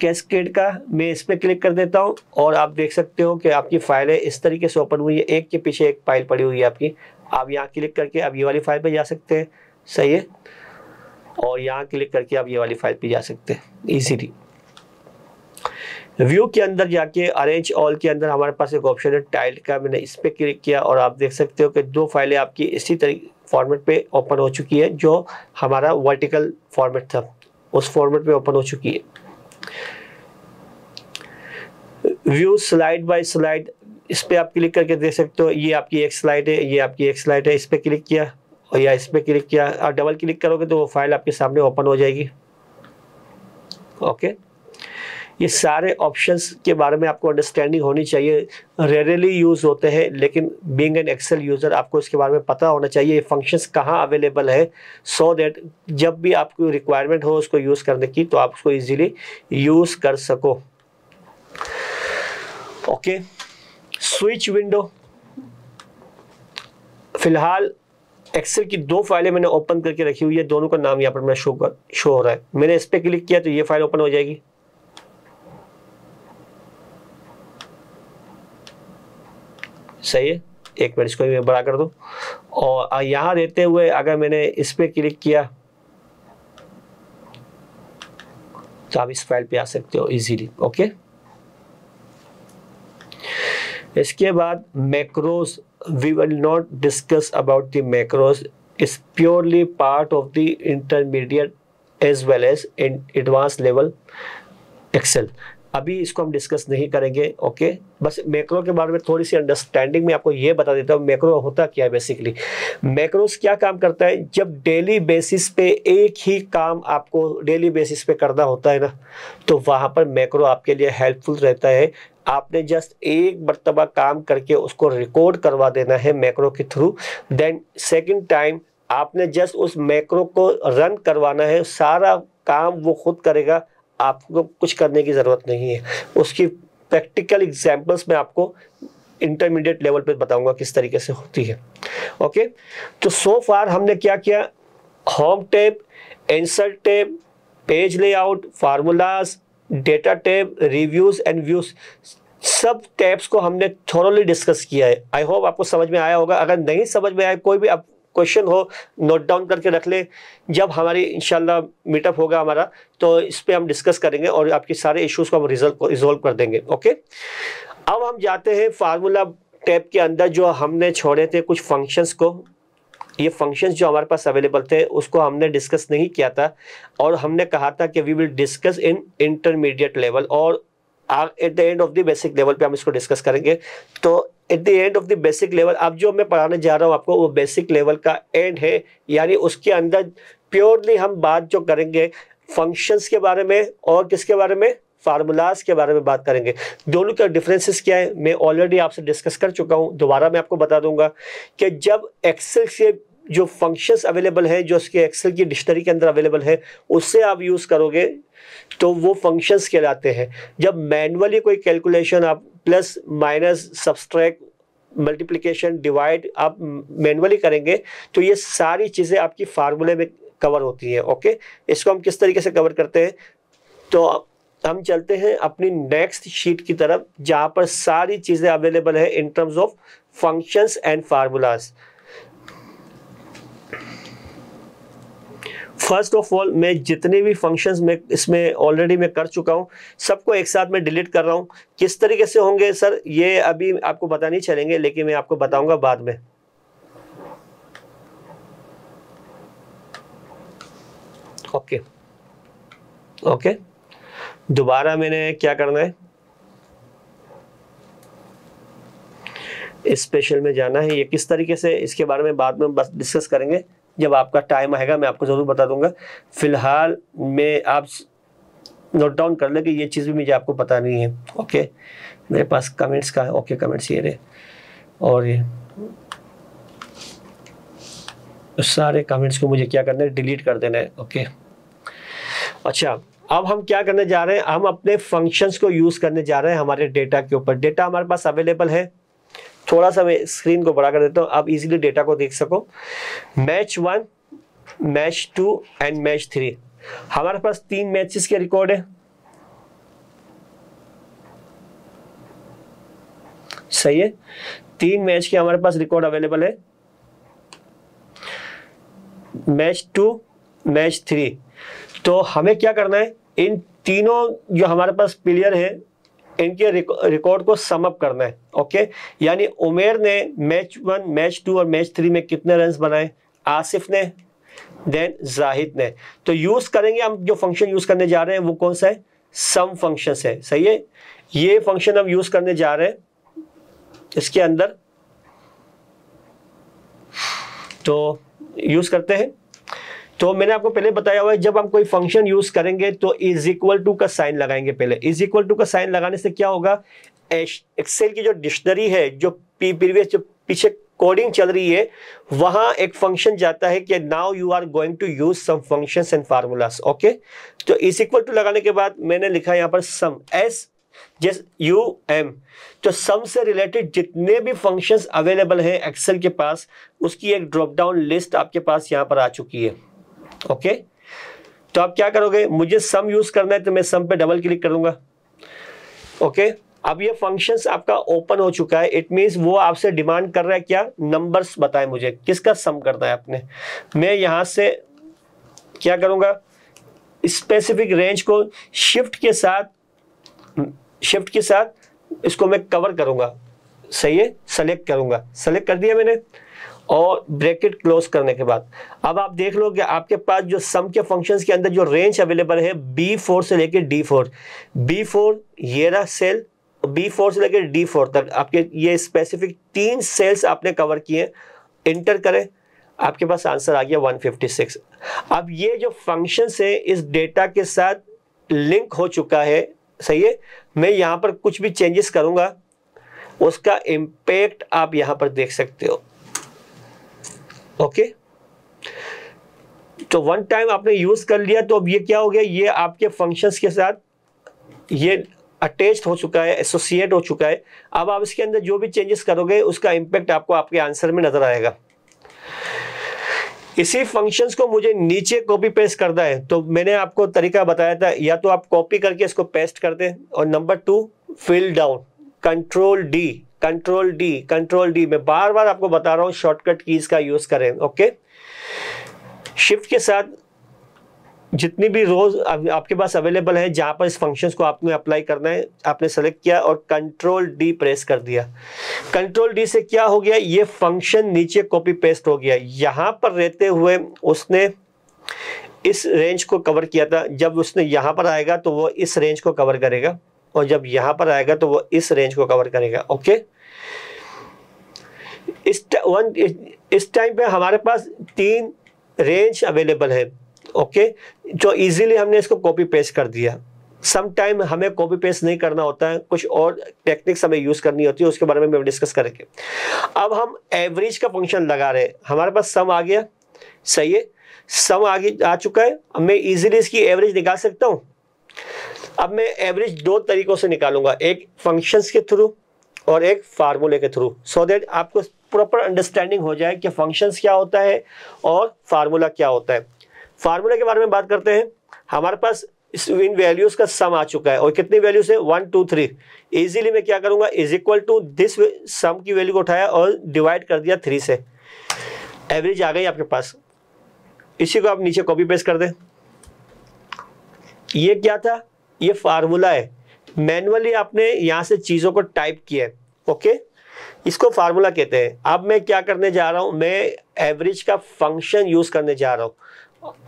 कैस्केड का। मैं इस पर क्लिक कर देता हूं और आप देख सकते हो कि आपकी फाइलें इस तरीके से ओपन हुई है, एक के पीछे एक फाइल पड़ी हुई है आपकी। आप यहाँ क्लिक करके आप ये वाली फाइल पे जा सकते हैं, सही है, और यहाँ क्लिक करके आप ये वाली फाइल पे जा सकते हैं इजीली। व्यू के अंदर जाके अरेंज ऑल के अंदर हमारे पास एक ऑप्शन है टाइल्ड का, मैंने इस पर क्लिक किया और आप देख सकते हो कि 2 फाइलें आपकी इसी तरीके फॉर्मेट पे ओपन हो चुकी है। जो हमारा वर्टिकल फॉर्मेट था उस फॉर्मेट पे ओपन हो चुकी है। व्यू स्लाइड बाय स्लाइड, इस पे आप क्लिक करके देख सकते हो ये आपकी एक स्लाइड है, ये आपकी एक स्लाइड है। इस पे क्लिक किया और या इस पे क्लिक किया और डबल क्लिक करोगे तो वो फाइल आपके सामने ओपन हो जाएगी, ओके। ये सारे ऑप्शंस के बारे में आपको अंडरस्टैंडिंग होनी चाहिए। रेयरली यूज होते हैं लेकिन बीइंग एन एक्सेल यूजर आपको इसके बारे में पता होना चाहिए ये फंक्शंस कहाँ अवेलेबल है, सो दैट जब भी आपको रिक्वायरमेंट हो उसको यूज करने की तो आप उसको इजीली यूज कर सको, ओके। स्विच विंडो, फिलहाल एक्सेल की 2 फाइलें मैंने ओपन करके रखी हुई है, दोनों का नाम यहाँ पर मैं शो हो रहा है। मैंने इस पे क्लिक किया तो ये फाइल ओपन हो जाएगी, सही है। एक मिनट इसको मैं बड़ा कर दूं और यहाँ रहते हुए अगर मैंने इस पे क्लिक किया तो आप इस फाइल पे आ सकते हो इजीली, ओके। इसके बाद macros, we will not discuss about the macros, is purely part of the intermediate as well as in advance level Excel. अभी इसको हम डिस्कस नहीं करेंगे, ओके। बस मैक्रो के बारे में थोड़ी सी अंडरस्टैंडिंग में आपको ये बता देता हूँ मैक्रो होता क्या है। बेसिकली मैक्रोस क्या काम करता है, जब डेली बेसिस पे एक ही काम आपको डेली बेसिस पे करना होता है ना, तो वहाँ पर मैक्रो आपके लिए हेल्पफुल रहता है। आपने जस्ट एक मरतबा काम करके उसको रिकॉर्ड करवा देना है मैक्रो के थ्रू, देन सेकेंड टाइम आपने जस्ट उस मैक्रो को रन करवाना है, सारा काम वो खुद करेगा, आपको कुछ करने की ज़रूरत नहीं है। उसकी प्रैक्टिकल एग्जांपल्स मैं आपको इंटरमीडिएट लेवल पे बताऊंगा किस तरीके से होती है, ओके। तो सो फार हमने क्या किया, home tab, insert tab, page layout, formulas, data tab, reviews and views, सब टैब्स को हमने थोरोली डिस्कस किया है। आई होप आपको समझ में आया होगा। अगर नहीं समझ में आया, कोई भी आप क्वेश्चन हो नोट डाउन करके रख ले, जब हमारी इंशाल्लाह मीटअप होगा हमारा तो इस पे हम डिस्कस करेंगे और आपके सारे इश्यूज को हम रिजॉल्व कर देंगे, ओके। अब हम जाते हैं फार्मूला टैब के अंदर, जो हमने छोड़े थे कुछ फंक्शंस को। ये फंक्शंस जो हमारे पास अवेलेबल थे उसको हमने डिस्कस नहीं किया था और हमने कहा था कि we will discuss in intermediate level, और at the end of the basic level पे हम इसको डिस्कस करेंगे। तो at the end of the basic level, अब जो मैं पढ़ाने जा रहा हूँ आपको वो बेसिक लेवल का एंड है, यानी उसके अंदर प्योरली हम बात जो करेंगे फंक्शंस के बारे में और किसके बारे में, फार्मूलाज के बारे में बात करेंगे। दोनों का डिफरेंसेस क्या है मैं ऑलरेडी आपसे डिस्कस कर चुका हूं, दोबारा मैं आपको बता दूंगा कि जब एक्सेल से जो फंक्शंस अवेलेबल है, जो उसके एक्सेल की डिक्शनरी के अंदर अवेलेबल है, उससे आप यूज़ करोगे तो वो फंक्शंस कहलाते हैं। जब मैनुअली कोई कैलकुलेशन आप plus minus subtract multiplication divide आप मैनुअली करेंगे तो ये सारी चीज़ें आपकी फार्मूले में कवर होती हैं। ओके, इसको हम किस तरीके से कवर करते हैं, तो हम चलते हैं अपनी नेक्स्ट शीट की तरफ जहां पर सारी चीजें अवेलेबल है इन terms of functions and formulas. First of all मैं जितने भी फंक्शंस में इसमें ऑलरेडी मैं कर चुका हूं सबको एक साथ में डिलीट कर रहा हूं। किस तरीके से होंगे सर ये अभी आपको पता नहीं चलेंगे, लेकिन मैं आपको बताऊंगा बाद में। ओके ओके, दोबारा मैंने क्या करना है, स्पेशल में जाना है। ये किस तरीके से, इसके बारे में बाद में बस डिस्कस करेंगे, जब आपका टाइम आएगा मैं आपको ज़रूर बता दूंगा। फिलहाल में आप नोट डाउन कर ले कि ये चीज़ भी मुझे आपको पता नहीं है। ओके, मेरे पास कमेंट्स का है। ओके, कमेंट्स ये रहे और ये सारे कमेंट्स को मुझे क्या करना है, डिलीट कर देना है। ओके, अच्छा अब हम क्या करने जा रहे हैं, हम अपने फंक्शंस को यूज़ करने जा रहे हैं हमारे डेटा के ऊपर। डेटा हमारे पास अवेलेबल है, थोड़ा सा मैं स्क्रीन को बड़ा कर देता हूँ, आप इजीली डेटा को देख सको। मैच 1, मैच 2 एंड मैच 3, हमारे पास 3 मैचेस के रिकॉर्ड है। सही है, 3 मैच के हमारे पास रिकॉर्ड अवेलेबल है, मैच 2, मैच 3। तो हमें क्या करना है, इन तीनों जो हमारे पास प्लेयर है इनके रिकॉर्ड को सम अप करना है। ओके, यानी उमेर ने मैच 1, मैच 2 और मैच 3 में कितने रन्स बनाए, आसिफ ने, देन जाहिद ने। तो यूज करेंगे हम, जो फंक्शन यूज करने जा रहे हैं वो कौन सा है, सम फंक्शन है। सही है, ये फंक्शन हम यूज करने जा रहे हैं इसके अंदर, तो यूज करते हैं। तो मैंने आपको पहले बताया हुआ है जब हम कोई फंक्शन यूज करेंगे तो इज इक्वल टू का साइन लगाएंगे। पहले इज इक्वल टू का साइन लगाने से क्या होगा, एक्सेल की जो डिक्शनरी है, जो प्रीवियस जो पीछे कोडिंग चल रही है, वहां एक फंक्शन जाता है कि now you are going to use some functions and formulas. Okay, तो इज इक्वल टू लगाने के बाद मैंने लिखा यहां पर sum, S just U M. तो सम से रिलेटेड जितने भी फंक्शंस अवेलेबल हैं एक्सेल के पास, उसकी एक ड्रॉप डाउन लिस्ट आपके पास यहां पर आ चुकी है। ओके, तो आप क्या करोगे, मुझे सम यूज करना है तो मैं सम पे डबल क्लिक करूंगा। ओके, अब ये फंक्शंस आपका ओपन हो चुका है, इट मींस वो आपसे डिमांड कर रहा है क्या, नंबर्स बताएं मुझे, किसका सम करना है आपने। मैं यहां से क्या करूंगा, स्पेसिफिक रेंज को शिफ्ट के साथ इसको मैं कवर करूंगा। सही है, सेलेक्ट करूंगा, सेलेक्ट कर दिया मैंने, और ब्रैकेट क्लोज करने के बाद अब आप देख लो कि आपके पास जो सम के फंक्शंस के अंदर जो रेंज अवेलेबल है B4 से लेकर D4, B4 ये रहा सेल, B4 से लेकर D4 तक आपके ये स्पेसिफिक 3 सेल्स आपने कवर किए। इंटर करें, आपके पास आंसर आ गया 156। अब ये जो फंक्शंस है इस डेटा के साथ लिंक हो चुका है। सही है, मैं यहां पर कुछ भी चेंजेस करूंगा उसका इंपैक्ट आप यहां पर देख सकते हो। ओके, तो वन टाइम आपने यूज कर लिया तो अब ये क्या हो गया, ये आपके फंक्शंस के साथ ये अटैच्ड हो चुका है, एसोसिएट हो चुका है। अब आप इसके अंदर जो भी चेंजेस करोगे उसका इंपैक्ट आपको आपके आंसर में नजर आएगा। इसी फंक्शंस को मुझे नीचे कॉपी पेस्ट करना है, तो मैंने आपको तरीका बताया था, या तो आप कॉपी करके इसको पेस्ट कर दें, और number 2 fill down, control D. मैं बार बार आपको बता रहा हूं शॉर्टकट कीज का यूज करें। ओके, शिफ्ट के साथ जितनी भी रोज आपके पास अवेलेबल है जहां पर इस फंक्शंस को आपने अप्लाई करना है, आपने सेलेक्ट किया और कंट्रोल डी प्रेस कर दिया। कंट्रोल डी से क्या हो गया, ये फंक्शन नीचे कॉपी पेस्ट हो गया। यहां पर रहते हुए उसने इस रेंज को कवर किया था, जब उसने यहां पर आएगा तो वो इस रेंज को कवर करेगा। और जब यहाँ पर आएगा तो वो इस रेंज को कवर करेगा। ओके, इस टाइम पे हमारे पास 3 रेंज अवेलेबल है। ओके, जो इजीली हमने इसको कॉपी पेस्ट कर दिया। सम टाइम हमें कॉपी पेस्ट नहीं करना होता है, कुछ और टेक्निक्स हमें यूज करनी होती है, उसके बारे में डिस्कस करेंगे। अब हम एवरेज का फंक्शन लगा रहे हैं, हमारे पास सम आ गया, सही है, सम आगे आ चुका है। अब मैं इजीली इसकी एवरेज निकाल सकता हूं। अब मैं एवरेज 2 तरीकों से निकालूंगा, एक फंक्शंस के थ्रू और एक फार्मूले के थ्रू, सो दैट आपको प्रॉपर अंडरस्टैंडिंग हो जाए कि फंक्शंस क्या होता है और फार्मूला क्या होता है। फार्मूला के बारे में बात करते हैं। हमारे पास इन वैल्यूज का सम आ चुका है और कितनी वैल्यूज है 1 2 3। इजीली मैं क्या करूंगा, इज इक्वल टू दिस सम की वैल्यू को उठाया और डिवाइड कर दिया 3 से, एवरेज आ गई आपके पास। इसी को आप नीचे कॉपी पेस्ट कर दें। ये क्या था, ये फार्मूला है, मैनुअली आपने यहां से चीजों को टाइप किया है। ओके, इसको फार्मूला कहते हैं। अब मैं क्या करने जा रहा हूं, मैं एवरेज का फंक्शन यूज करने जा रहा हूं।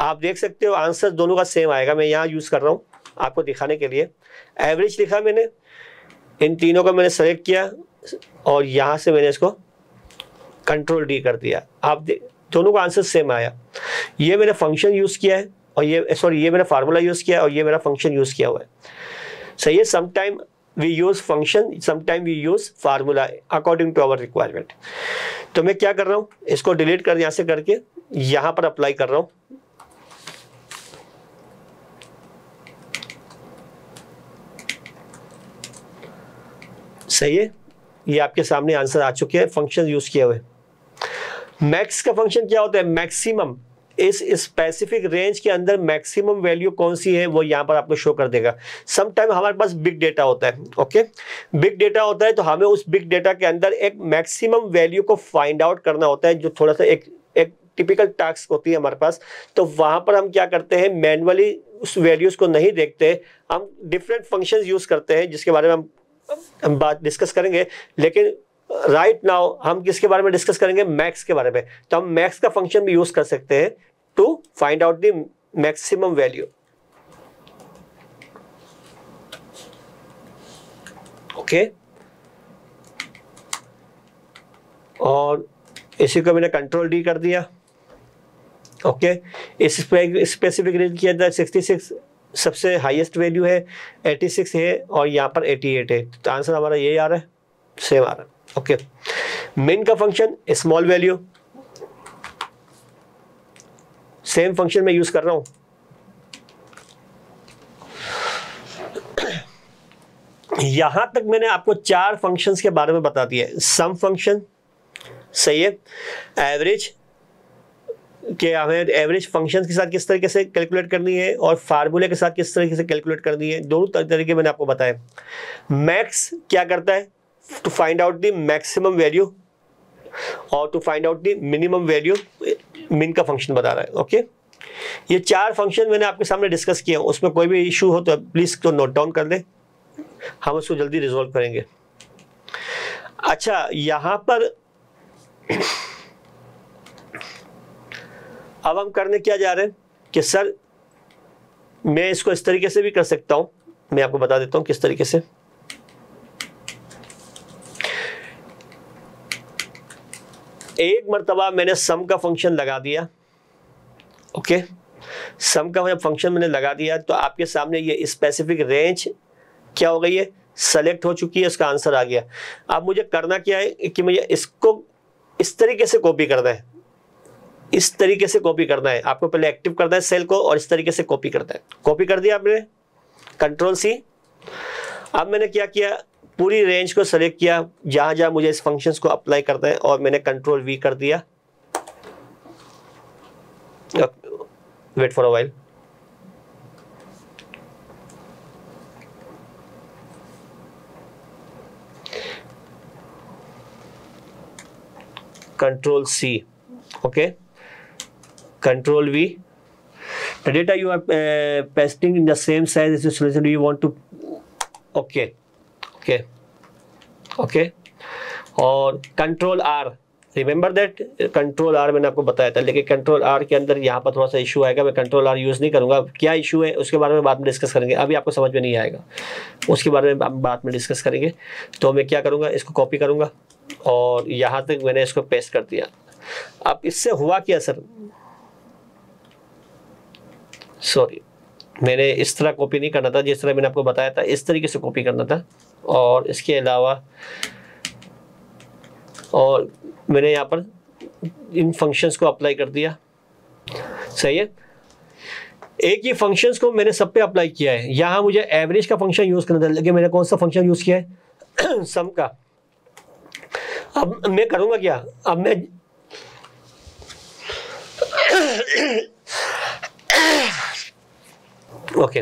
आप देख सकते हो आंसर दोनों का सेम आएगा। मैं यहां यूज कर रहा हूं आपको दिखाने के लिए। एवरेज लिखा मैंने, इन तीनों को मैंने सेलेक्ट किया और यहां से मैंने इसको कंट्रोल डी कर दिया। आप दोनों का आंसर सेम आया। ये मैंने फंक्शन यूज किया है और ये मैंने फार्मूला यूज किया और ये मेरा फंक्शन यूज किया हुआ है। सही है, sometime we use function, sometime we use formula according to our requirement. तो मैं क्या कर रहा हूं, इसको डिलीट कर यहां से करके यहां पर अप्लाई कर रहा हूं। सही है, ये आपके सामने आंसर आ चुके हैं फंक्शन यूज किए हुए। मैक्स का फंक्शन क्या होता है, मैक्सिमम, इस स्पेसिफिक रेंज के अंदर मैक्सिमम वैल्यू कौन सी है वो यहां पर आपको शो कर देगा। सम टाइम हमारे पास बिग डेटा होता है। ओके, बिग डेटा होता है तो हमें उस बिग डेटा के अंदर एक मैक्सिमम वैल्यू को फाइंड आउट करना होता है, जो थोड़ा सा एक टिपिकल टास्क होती है हमारे पास। तो वहां पर हम क्या करते हैं, मैनुअली उस वैल्यूज को नहीं देखते, हम डिफरेंट फंक्शंस यूज करते हैं जिसके बारे में हम बात डिस्कस करेंगे। लेकिन राइट नाउ हम किसके बारे में डिस्कस करेंगे, मैक्स के बारे में। तो हम मैक्स का फंक्शन भी यूज कर सकते हैं to find out the maximum value. Okay, और इसी को मैंने कंट्रोल डी कर दिया। ओके, इस स्पेसिफिक रेंज के अंदर 66 सबसे हाईएस्ट वैल्यू है, 86 है और यहाँ पर 88 है। तो आंसर हमारा यही आ रहा है, सेम आ रहा है। ओके, मिन का function small value, same function में यूज कर रहा हूं। यहां तक मैंने आपको 4 फंक्शंस के बारे में बता दिया। सम फंक्शन, सही है, एवरेज कि हमें एवरेज फंक्शन के साथ किस तरीके से कैलकुलेट करनी है और फार्मूले के साथ किस तरीके से कैलकुलेट करनी है, दोनों तरीके मैंने आपको बताया। मैक्स क्या करता है, to find out the maximum value और to find out the minimum value, min का फंक्शन बता रहा है। ओके, ये 4 फंक्शन मैंने आपके सामने डिस्कस किए। उसमें कोई भी इशू हो तो प्लीज तो नोट डाउन कर लें, हम उसको जल्दी रिजॉल्व करेंगे। अच्छा, यहां पर अब हम करने क्या जा रहे हैं कि सर मैं इसको इस तरीके से भी कर सकता हूं। मैं आपको बता देता हूं किस तरीके से। एक मर्तबा मैंने सम का फंक्शन लगा दिया। ओके, सम का फंक्शन मैंने लगा दिया तो आपके सामने ये स्पेसिफिक रेंज क्या हो गई है, सेलेक्ट हो चुकी है, इसका आंसर आ गया। अब मुझे करना क्या है कि मुझे इसको इस तरीके से कॉपी करना है, इस तरीके से कॉपी करना है। आपको पहले एक्टिव करना है सेल को और इस तरीके से कॉपी करना है। कॉपी कर दिया आपने, कंट्रोल सी। अब मैंने क्या किया, पूरी रेंज को सेलेक्ट किया जहां जहां मुझे इस फंक्शंस को अप्लाई करना है और मैंने कंट्रोल वी कर दिया। Wait for a while. Control C, okay, control V. The data you are pasting in the same size as your solution. Do you want to? Okay. और control R, remember that control R मैंने आपको बताया था, लेकिन control are के अंदर यहाँ पर थोड़ा सा इशू आएगा, मैं कंट्रोल आर यूज़ नहीं करूँगा। क्या इशू है उसके बारे में बाद में डिस्कस करेंगे, अभी आपको समझ में नहीं आएगा, उसके बारे में बाद में डिस्कस करेंगे। तो मैं क्या करूँगा, इसको कॉपी करूँगा और यहाँ तक मैंने इसको पेस्ट कर दिया। अब इससे हुआ क्या सर, सॉरी मैंने इस तरह कॉपी नहीं करना था, जिस तरह मैंने आपको बताया था इस तरीके से कॉपी करना था। और इसके अलावा और मैंने यहाँ पर इन फंक्शंस को अप्लाई कर दिया, सही है। एक ही फंक्शंस को मैंने सब पे अप्लाई किया है। यहाँ मुझे एवरेज का फंक्शन यूज़ करना था, लेकिन मैंने कौन सा फंक्शन यूज़ किया है सम का। अब मैं करूँगा क्या, अब मैं ओके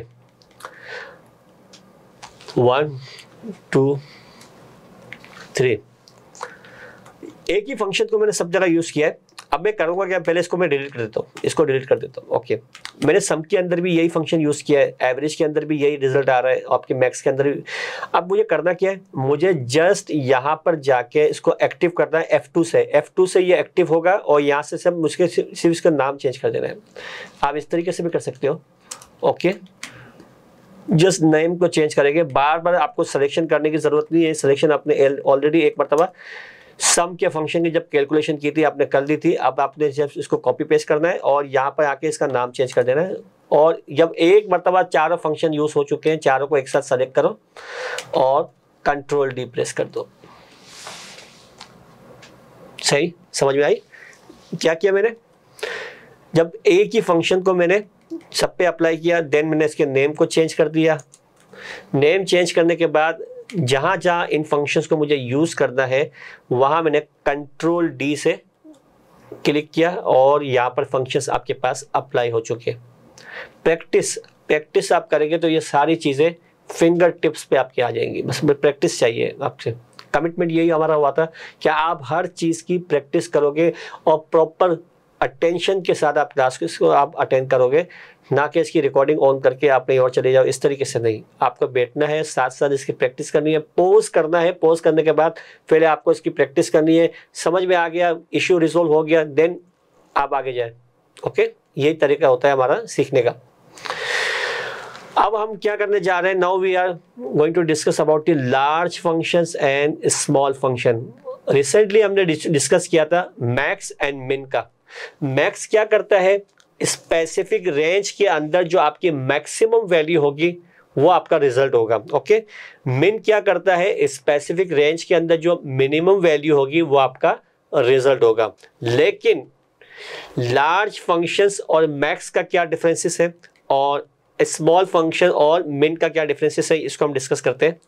1 2 3 एक ही फंक्शन को मैंने सब जगह यूज़ किया है। अब मैं करूँगा क्या, पहले इसको मैं डिलीट कर देता हूँ, इसको डिलीट कर देता हूँ। ओके मैंने सम के अंदर भी यही फंक्शन यूज़ किया है, एवरेज के अंदर भी यही रिजल्ट आ रहा है, आपके मैक्स के अंदर भी। अब मुझे करना क्या है, मुझे जस्ट यहाँ पर जाके इसको एक्टिव करना है F2 से। F2 से ये एक्टिव होगा और यहाँ से सब मुझे सिर्फ इसका नाम चेंज कर देना है। आप इस तरीके से भी कर सकते हो। ओके जस्ट नेम को चेंज करेंगे, बार बार आपको सिलेक्शन करने की ज़रूरत नहीं है। सिलेक्शन आपने ऑलरेडी एक मरतबा सम के फंक्शन की जब कैलकुलेशन की थी आपने कर ली थी। अब आपने जब इसको कॉपी पेस्ट करना है और यहाँ पर आके इसका नाम चेंज कर देना है। और जब एक मरतबा चारों फंक्शन यूज़ हो चुके हैं, चारों को एक साथ सेलेक्ट करो और कंट्रोल डी प्रेस कर दो। सही समझ में आई क्या किया मैंने, जब एक ही फंक्शन को मैंने सब पे अप्लाई किया, देन मैंने इसके नेम को चेंज कर दिया। नेम चेंज करने के बाद जहाँ जहाँ इन फंक्शंस को मुझे यूज़ करना है वहाँ मैंने कंट्रोल डी से क्लिक किया और यहाँ पर फंक्शंस आपके पास अप्लाई हो चुके हैं। प्रैक्टिस आप करेंगे तो ये सारी चीज़ें फिंगर टिप्स पे आपके आ जाएंगी। बस प्रैक्टिस चाहिए आपसे। कमिटमेंट यही हमारा हुआ था कि आप हर चीज़ की प्रैक्टिस करोगे और प्रॉपर अटेंशन के साथ आप क्लास को आप अटेंड करोगे, ना कि इसकी रिकॉर्डिंग ऑन करके आप कहीं और चले जाओ, इस तरीके से नहीं। आपको बैठना है, साथ साथ इसकी प्रैक्टिस करनी है, पॉज करना है। पॉज करने के बाद पहले आपको इसकी प्रैक्टिस करनी है। समझ में आ गया, इश्यू रिजोल्व हो गया, देन आप आगे जाए। ओके यही तरीका होता है हमारा सीखने का। अब हम क्या करने जा रहे हैं, now we are going to discuss about the large functions and small function. Recently हमने डिस्कस किया था मैक्स एंड मिन का। मैक्स क्या करता है, स्पेसिफिक रेंज के अंदर जो आपकी मैक्सिमम वैल्यू होगी वो आपका रिजल्ट होगा। ओके मिन क्या करता है, स्पेसिफिक रेंज के अंदर जो मिनिमम वैल्यू होगी वो आपका रिजल्ट होगा। लेकिन लार्ज फंक्शंस और मैक्स का क्या डिफरेंसेस है और स्मॉल फंक्शन और मिन का क्या डिफरेंसेस है, इसको हम डिस्कस करते हैं।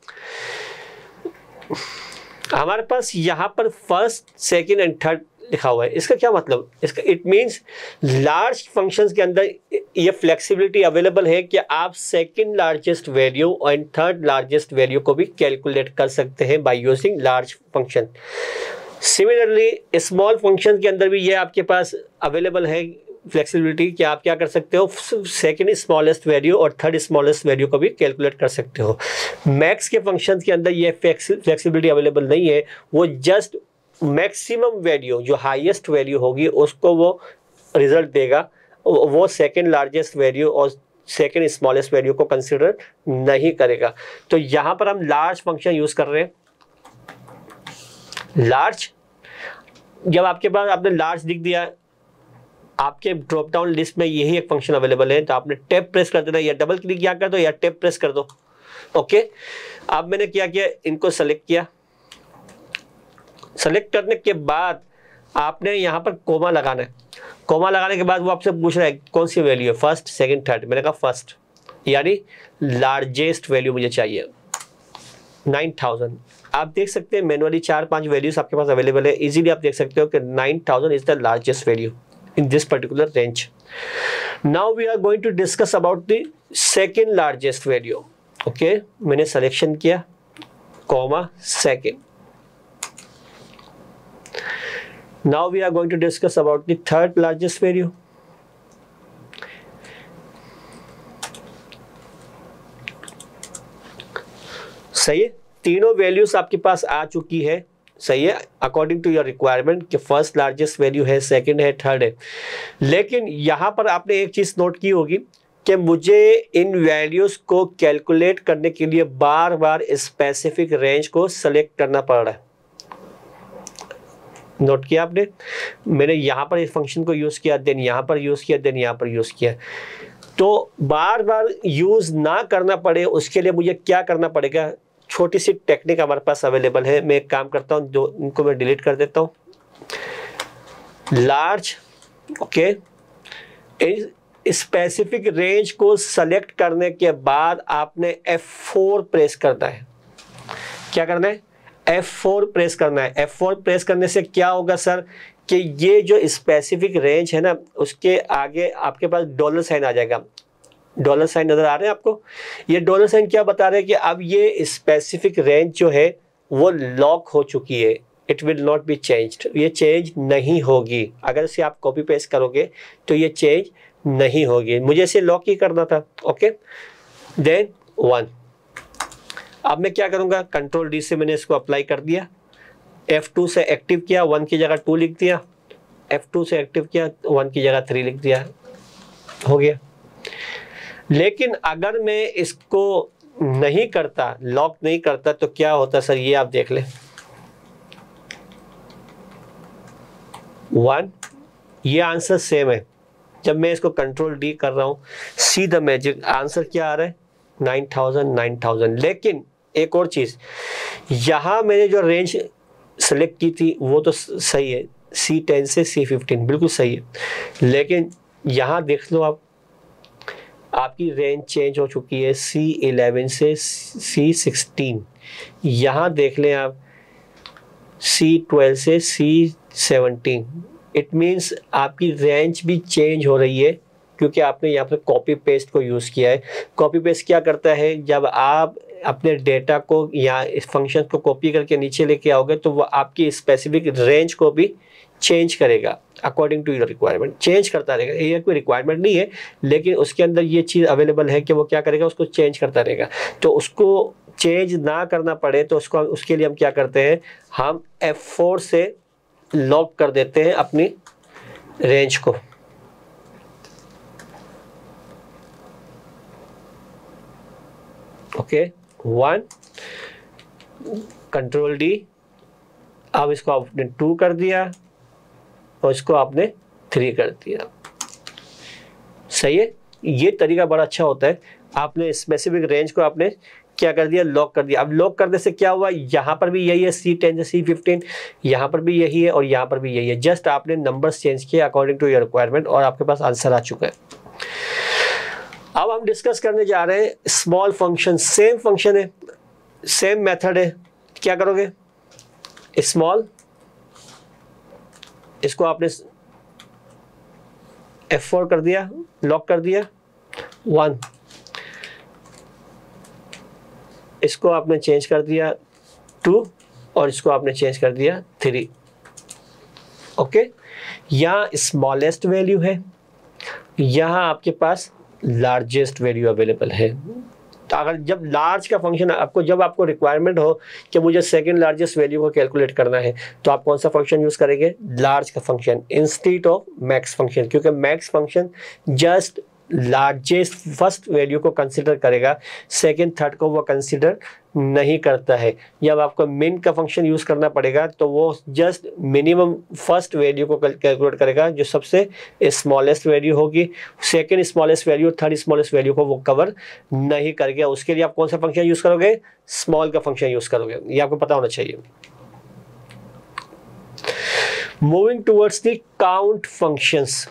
हमारे पास यहाँ पर फर्स्ट, सेकंड एंड थर्ड लिखा हुआ है। इसका क्या मतलब, इसका इट मींस लार्ज फंक्शंस के अंदर ये फ्लेक्सिबिलिटी अवेलेबल है कि आप second largest value and third largest value को भी कैलकुलेट कर सकते हैं by using large function. Similarly small function के अंदर भी ये आपके पास अवेलेबल है फ्लेक्सिबिलिटी कि आप क्या कर सकते हो, सेकंड स्मॉलेस्ट वैल्यू और थर्ड स्मॉलेस्ट वैल्यू को भी कैलकुलेट कर सकते हो। मैक्स के फंक्शंस के अंदर ये फ्लेक्सिबिलिटी अवेलेबल नहीं है। वो जस्ट मैक्सिमम वैल्यू जो हाईएस्ट वैल्यू होगी उसको वो रिजल्ट देगा, वो सेकंड लार्जेस्ट वैल्यू और सेकंड स्मॉलेस्ट वैल्यू को कंसिडर नहीं करेगा। तो यहाँ पर हम लार्ज फंक्शन यूज़ कर रहे हैं। लार्ज, जब आपके पास आपने लार्ज लिख दिया, आपके ड्रॉप डाउन लिस्ट में यही एक फंक्शन अवेलेबल है, तो आपने टैब प्रेस कर देना, या डबल क्लिक यहाँ कर दो या टैब प्रेस कर दो। ओके अब मैंने क्या किया, इनको सेलेक्ट किया। सेलेक्ट करने के बाद आपने यहाँ पर कोमा लगाना है। कोमा लगाने के बाद वो आपसे पूछ रहा है कौन सी वैल्यू है, फर्स्ट, सेकंड, थर्ड। मैंने कहा फर्स्ट, यानी लार्जेस्ट वैल्यू मुझे चाहिए 9000। आप देख सकते हैं मैनुअली 4-5 वैल्यूज आपके पास अवेलेबल है। इजीली आप देख सकते हो कि 9000 is the largest value in this particular range. Now we are going to discuss about the second largest value. Okay, मैंने selection किया, comma second. Now we are going to discuss about the third largest value. सही है, तीनों values आपके पास आ चुकी है। सही है, अकॉर्डिंग टू योर रिक्वायरमेंट कि फर्स्ट लार्जेस्ट वैल्यू है, सेकंड है, थर्ड है। लेकिन यहाँ पर आपने एक चीज़ नोट की होगी कि मुझे इन वैल्यूज़ को कैलकुलेट करने के लिए बार बार स्पेसिफिक रेंज को सेलेक्ट करना पड़ रहा है। नोट किया आपने, मैंने यहाँ पर इस फंक्शन को यूज़ किया, देन यहाँ पर यूज़ किया, देन यहाँ पर यूज़ किया। तो बार बार यूज़ ना करना पड़े उसके लिए मुझे क्या करना पड़ेगा, छोटी सी टेक्निक हमारे पास अवेलेबल है। मैं एक काम करता हूँ, जो इनको मैं डिलीट कर देता हूँ। लार्ज, ओके, स्पेसिफिक रेंज को सेलेक्ट करने के बाद आपने F4 प्रेस करना है। क्या करना है? F4 प्रेस करना है। F4 प्रेस करने से क्या होगा सर कि ये जो स्पेसिफिक रेंज है ना, उसके आगे आपके पास डॉलर साइन आ जाएगा। डॉलर साइन नजर आ रहे हैं आपको? ये डॉलर साइन क्या बता रहे हैं कि अब ये स्पेसिफिक रेंज जो है वो लॉक हो चुकी है। It will not be changed, ये चेंज नहीं होगी। अगर इसे आप कॉपी पेस्ट करोगे तो ये चेंज नहीं होगी। मुझे इसे लॉक ही करना था। Okay, then 1। अब मैं क्या करूंगा, कंट्रोल डी से मैंने इसको अप्लाई कर दिया, F2 से एक्टिव किया, 1 की जगह 2 लिख दिया, F2 से एक्टिव किया, 1 की जगह 3 लिख दिया, हो गया। लेकिन अगर मैं इसको नहीं करता, लॉक नहीं करता, तो क्या होता सर, ये आप देख लें। 1, ये आंसर सेम है। जब मैं इसको कंट्रोल डी कर रहा हूं, सी द मैजिक, आंसर क्या आ रहा है, 9000। लेकिन एक और चीज, यहां मैंने जो रेंज सेलेक्ट की थी वो तो सही है, C10 से C15 बिल्कुल सही है। लेकिन यहां देख लो आप, आपकी रेंज चेंज हो चुकी है C11 से C16। यहां देख लें आप, C12 से C17। इट मीन्स आपकी रेंज भी चेंज हो रही है, क्योंकि आपने यहाँ पर कॉपी पेस्ट को यूज़ किया है। कॉपी पेस्ट क्या करता है, जब आप अपने डेटा को या इस फंक्शन को कॉपी करके नीचे लेके आओगे तो वो आपकी स्पेसिफिक रेंज को भी चेंज करेगा according to your requirement, change करता रहेगा। ये कोई रिक्वायरमेंट नहीं है, लेकिन उसके अंदर ये चीज़ अवेलेबल है कि वो क्या करेगा, उसको चेंज करता रहेगा। तो उसको चेंज ना करना पड़े तो उसके लिए हम क्या करते हैं, हम F4 से लॉक कर देते हैं अपनी रेंज को। ओके, 1, कंट्रोल डी, अब इसको आपने 2 कर दिया और इसको आपने 3 कर दिया। सही है, ये तरीका बड़ा अच्छा होता है। आपने स्पेसिफिक रेंज को आपने क्या कर दिया, लॉक कर दिया। अब लॉक करने से क्या हुआ, यहाँ पर भी यही है C10 से C15, यहाँ पर भी यही है और यहाँ पर भी यही है। जस्ट आपने नंबर्स चेंज किए अकॉर्डिंग टू योर रिक्वायरमेंट और आपके पास आंसर आ चुका है। अब हम डिस्कस करने जा रहे हैं स्मॉल फंक्शन। सेम फंक्शन है, सेम मेथड है। क्या करोगे, स्मॉल, इसको आपने F4 कर दिया, लॉक कर दिया, 1, इसको आपने चेंज कर दिया 2 और इसको आपने चेंज कर दिया 3। ओके, यहाँ स्मॉलेस्ट वैल्यू है, यहाँ आपके पास लार्जेस्ट वैल्यू अवेलेबल है। तो अगर जब लार्ज का फंक्शन आपको, जब आपको रिक्वायरमेंट हो कि मुझे सेकंड लार्जेस्ट वैल्यू को कैलकुलेट करना है, तो आप कौन सा फंक्शन यूज करेंगे, लार्ज का function instead of max function, क्योंकि max function just largest first value को कंसिडर करेगा, सेकंड थर्ड को वो कंसिडर नहीं करता है। जब आपको मिन का फंक्शन यूज करना पड़ेगा तो वो जस्ट मिनिमम फर्स्ट वैल्यू को कैलकुलेट करेगा, जो सबसे स्मॉलेस्ट वैल्यू होगी। Second smallest value, third smallest value को वो कवर नहीं करेगा। उसके लिए आप कौन सा फंक्शन यूज करोगे, स्मॉल का फंक्शन यूज करोगे, ये आपको पता होना चाहिए। Moving towards the count functions,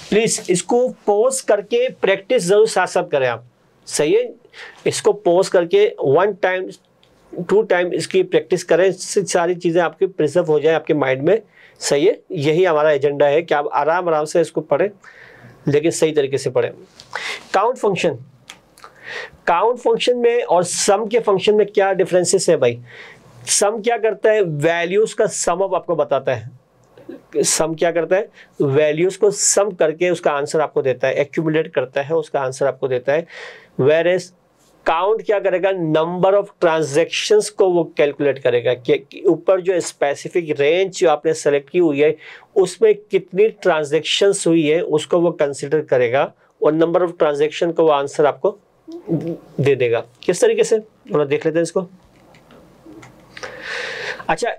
please इसको पॉज करके प्रैक्टिस जरूर साथ साथ करें आप। सही है, इसको पॉज करके 1 टाइम 2 टाइम इसकी प्रैक्टिस करें, सारी चीजें आपकी प्रिजर्व हो जाए आपके माइंड में। सही है, यही हमारा एजेंडा है कि आप आराम आराम से इसको पढ़ें, लेकिन सही तरीके से पढ़ें। काउंट फंक्शन, काउंट फंक्शन में और सम के फंक्शन में क्या डिफरेंसेस है भाई। सम क्या करता है, वैल्यूज का सम अप आपको बताता है। सम क्या करता है, वैल्यूज को सम करके उसका आंसर आपको देता है, एक्यूमुलेट करता है, उसका आंसर आपको देता है। वेयर एज काउंट क्या करेगा, नंबर ऑफ ट्रांजैक्शंस को वो कैलकुलेट करेगा कि ऊपर जो स्पेसिफिक रेंज जो आपने सेलेक्ट की हुई है उसमें कितनी ट्रांजैक्शंस हुई है उसको वो कंसिडर करेगा और नंबर ऑफ ट्रांजैक्शन को वो आंसर आपको दे देगा। किस तरीके से थोड़ा देख लेते हैं इसको। अच्छा,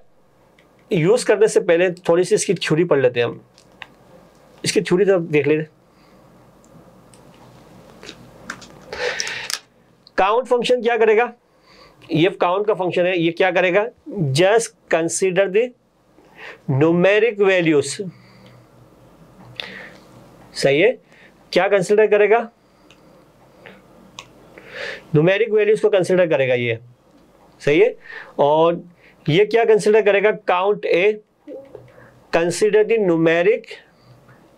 यूज करने से पहले थोड़ी सी इसकी थ्योरी पढ़ लेते हैं हम। इसकी थ्योरी तो देख लेते। काउंट फंक्शन क्या करेगा, ये काउंट का फंक्शन है, ये क्या करेगा, just consider the numeric values. सही है, क्या कंसीडर करेगा, न्यूमेरिक वैल्यूज को कंसीडर करेगा ये। सही है, और ये क्या कंसीडर करेगा, count A consider the numeric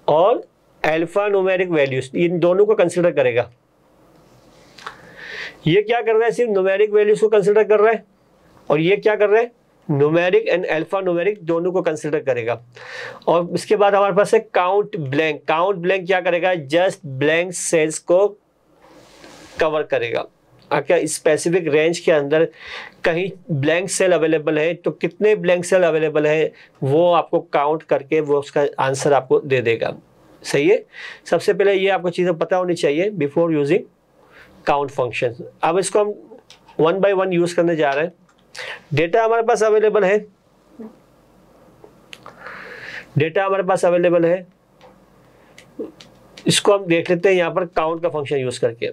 और अल्फा न्यूमेरिक वैल्यूज, इन दोनों को कंसीडर करेगा। ये क्या कर रहा है, सिर्फ न्यूमेरिक वैल्यूज को कंसीडर कर रहा है, और ये क्या कर रहा है, न्यूमेरिक एंड अल्फा न्यूमेरिक दोनों को कंसीडर करेगा। और इसके बाद हमारे पास है काउंट ब्लैंक। काउंट ब्लैंक क्या करेगा, जस्ट ब्लैंक सेल्स को कवर करेगा। क्या स्पेसिफिक रेंज के अंदर कहीं ब्लैंक सेल अवेलेबल है तो कितने ब्लैंक सेल अवेलेबल है वो आपको काउंट करके वो उसका आंसर आपको दे देगा। सही है, सबसे पहले ये आपको चीज़ें पता होनी चाहिए बिफोर यूजिंग काउंट फंक्शन। अब इसको हम वन बाय वन यूज करने जा रहे हैं। डेटा हमारे पास अवेलेबल है, डेटा हमारे पास अवेलेबल है, इसको हम देख लेते हैं यहां पर काउंट का फंक्शन यूज करके।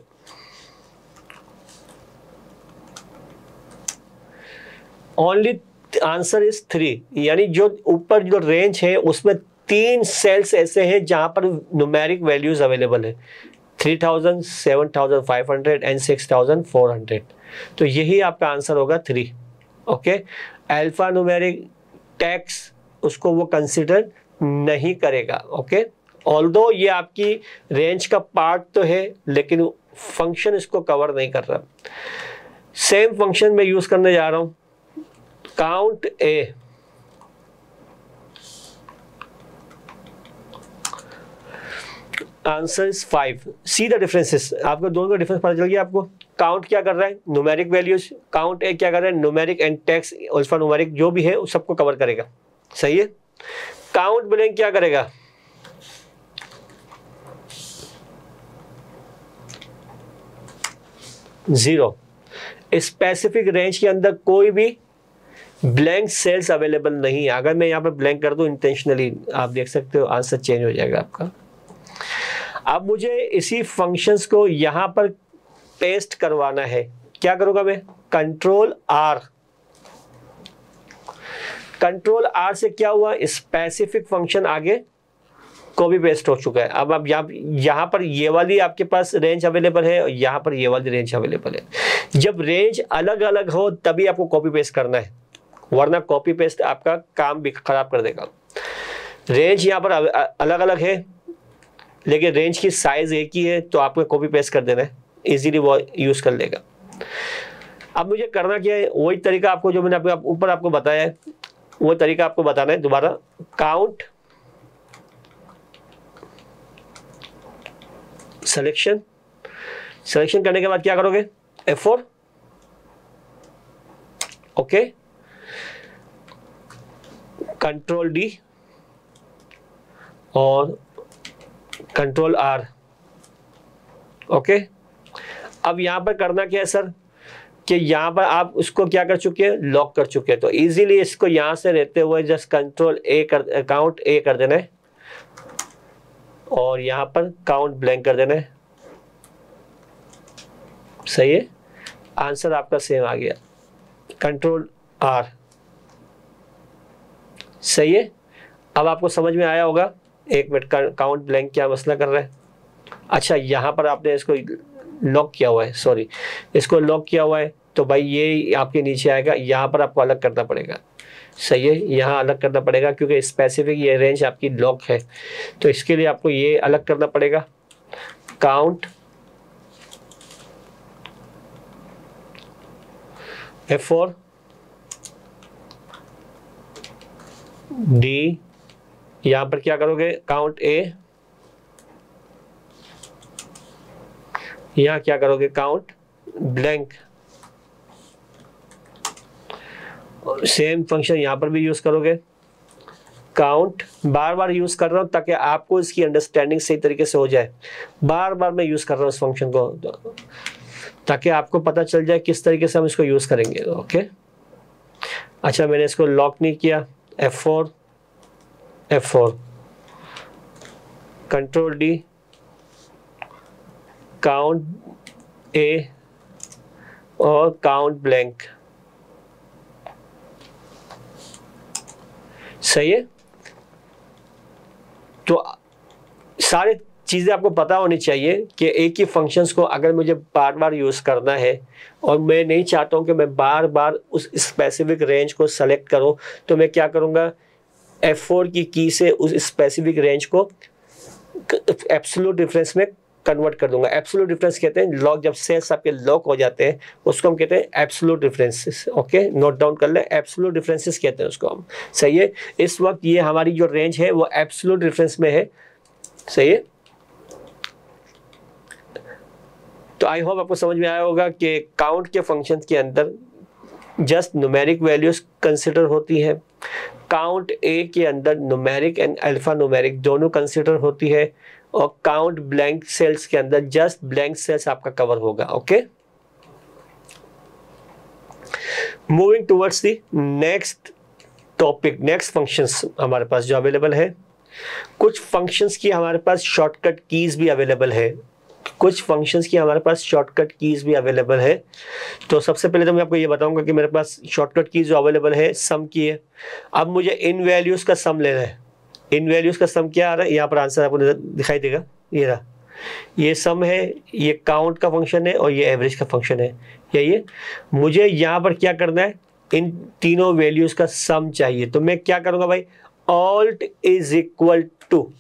ओनली आंसर इज 3, यानी जो ऊपर जो रेंज है उसमें 3 सेल्स ऐसे हैं जहां पर न्यूमेरिक वैल्यूज अवेलेबल है, 3000, 7500 एंड 6400। तो यही आपका आंसर होगा 3। ओके, अल्फा न्यूमेरिक टैक्स उसको वो कंसिडर नहीं करेगा। ओके, ऑल्दो ये आपकी रेंज का पार्ट तो है लेकिन फंक्शन इसको कवर नहीं कर रहा। सेम फंक्शन में यूज करने जा रहा हूं, count A answer is 5। See the differences, आपको दोनों का डिफरेंस पता चल गया आपको। काउंट क्या कर रहा है, न्यूमेरिक वैल्यूज, काउंट ए क्या कर रहा है, numeric and text alpha numeric जो भी है उस सबको कवर करेगा। सही है, काउंट ब्लैंक क्या करेगा, जीरो, स्पेसिफिक रेंज के अंदर कोई भी ब्लैंक सेल्स अवेलेबल नहीं है। अगर मैं यहाँ पर ब्लैंक कर दूं इंटेंशनली, आप देख सकते हो आंसर चेंज हो जाएगा आपका। अब मुझे इसी फंक्शंस को यहां पर पेस्ट करवाना है, क्या करूंगा मैं, कंट्रोल आर। कंट्रोल आर से क्या हुआ, स्पेसिफिक फंक्शन आगे कॉपी पेस्ट हो चुका है। अब आप यहां पर ये वाली आपके पास रेंज अवेलेबल है और यहां पर ये वाली रेंज अवेलेबल है। जब रेंज अलग अलग हो तभी आपको कॉपी पेस्ट करना है, वरना कॉपी पेस्ट आपका काम भी खराब कर देगा। रेंज यहां पर अलग अलग है लेकिन रेंज की साइज एक ही है तो आपको कॉपी पेस्ट कर देना है, इजीली वो यूज कर लेगा। अब मुझे करना क्या है, वही तरीका आपको जो मैंने ऊपर आपको बताया है वो तरीका आपको बताना है दोबारा। काउंट सिलेक्शन, सिलेक्शन करने के बाद क्या करोगे, F4। ओके, कंट्रोल डी और कंट्रोल आर। ओके, अब यहां पर करना क्या है सर, कि यहां पर आप उसको क्या कर चुके हैं, लॉक कर चुके हैं। तो इजीली इसको यहां से रहते हुए जस्ट कंट्रोल ए कर, काउंट ए कर देना है और यहां पर काउंट ब्लैंक कर देना है। सही है, आंसर आपका सेम आ गया, कंट्रोल आर। सही है, अब आपको समझ में आया होगा। एक मिनट, काउंट ब्लैंक क्या मसला कर रहा है। अच्छा, यहां पर आपने इसको लॉक किया हुआ है, सॉरी, इसको लॉक किया हुआ है तो भाई ये आपके नीचे आएगा, यहां पर आपको अलग करना पड़ेगा। सही है, यहाँ अलग करना पड़ेगा क्योंकि स्पेसिफिक ये रेंज आपकी लॉक है, तो इसके लिए आपको ये अलग करना पड़ेगा। काउंट F4 डी, यहां पर क्या करोगे, काउंट ए, यहां क्या करोगे, काउंट ब्लैंक, सेम फंक्शन यहां पर भी यूज करोगे। काउंट बार बार यूज कर रहा हूं ताकि आपको इसकी अंडरस्टैंडिंग सही तरीके से हो जाए। बार बार मैं यूज कर रहा हूं इस फंक्शन को ताकि आपको पता चल जाए किस तरीके से हम इसको यूज करेंगे। ओके, अच्छा मैंने इसको लॉक नहीं किया, F4 control D, count A और काउंट ब्लैंक, सही है। तो सारे चीज़ें आपको पता होनी चाहिए कि एक ही फंक्शंस को अगर मुझे बार बार यूज़ करना है और मैं नहीं चाहता हूं कि मैं बार बार उस स्पेसिफिक रेंज को सेलेक्ट करूं, तो मैं क्या करूंगा, F4 की की से उस स्पेसिफिक रेंज को एब्सोल्यूट डिफरेंस में कन्वर्ट कर दूंगा। एब्सोल्यूट डिफरेंस कहते हैं लॉक, जब सेल्स आपके लॉक हो जाते हैं उसको हम कहते हैं absolute differences. Okay, note down कर ले, एब्सोल्यूट डिफरेंसेस कहते हैं उसको हम, सही है। इस वक्त ये हमारी जो रेंज है वो एब्सोल्यूट डिफरेंस में है, सही है। तो आई होप आपको समझ में आया होगा कि काउंट के फंक्शन के अंदर जस्ट न्यूमेरिक वैल्यूज कंसिडर होती है। काउंट ए के अंदर न्यूमेरिक एंड अल्फा न्यूमेरिक दोनों कंसिडर होती है और काउंट ब्लैंक सेल्स के अंदर जस्ट ब्लैंक सेल्स आपका कवर होगा। Okay, moving towards the next topic, next functions हमारे पास जो अवेलेबल है। कुछ फंक्शंस की हमारे पास शॉर्टकट कीज भी अवेलेबल है, कुछ फंक्शंस की हमारे पास शॉर्टकट कीज भी अवेलेबल है। तो सबसे पहले तो मैं आपको ये बताऊंगा कि मेरे पास शॉर्टकट कीज जो अवेलेबल है सम की है। अब मुझे इन वैल्यूज का सम लेना है। इन वैल्यूज का सम क्या आ रहा है, यहाँ पर आंसर आपको दिखाई देगा, ये रहा, ये सम है, ये काउंट का फंक्शन है और ये एवरेज का फंक्शन है, यही है। मुझे यहाँ पर क्या करना है, इन तीनों वैल्यूज का सम चाहिए। तो मैं क्या करूंगा भाई, alt is equal to,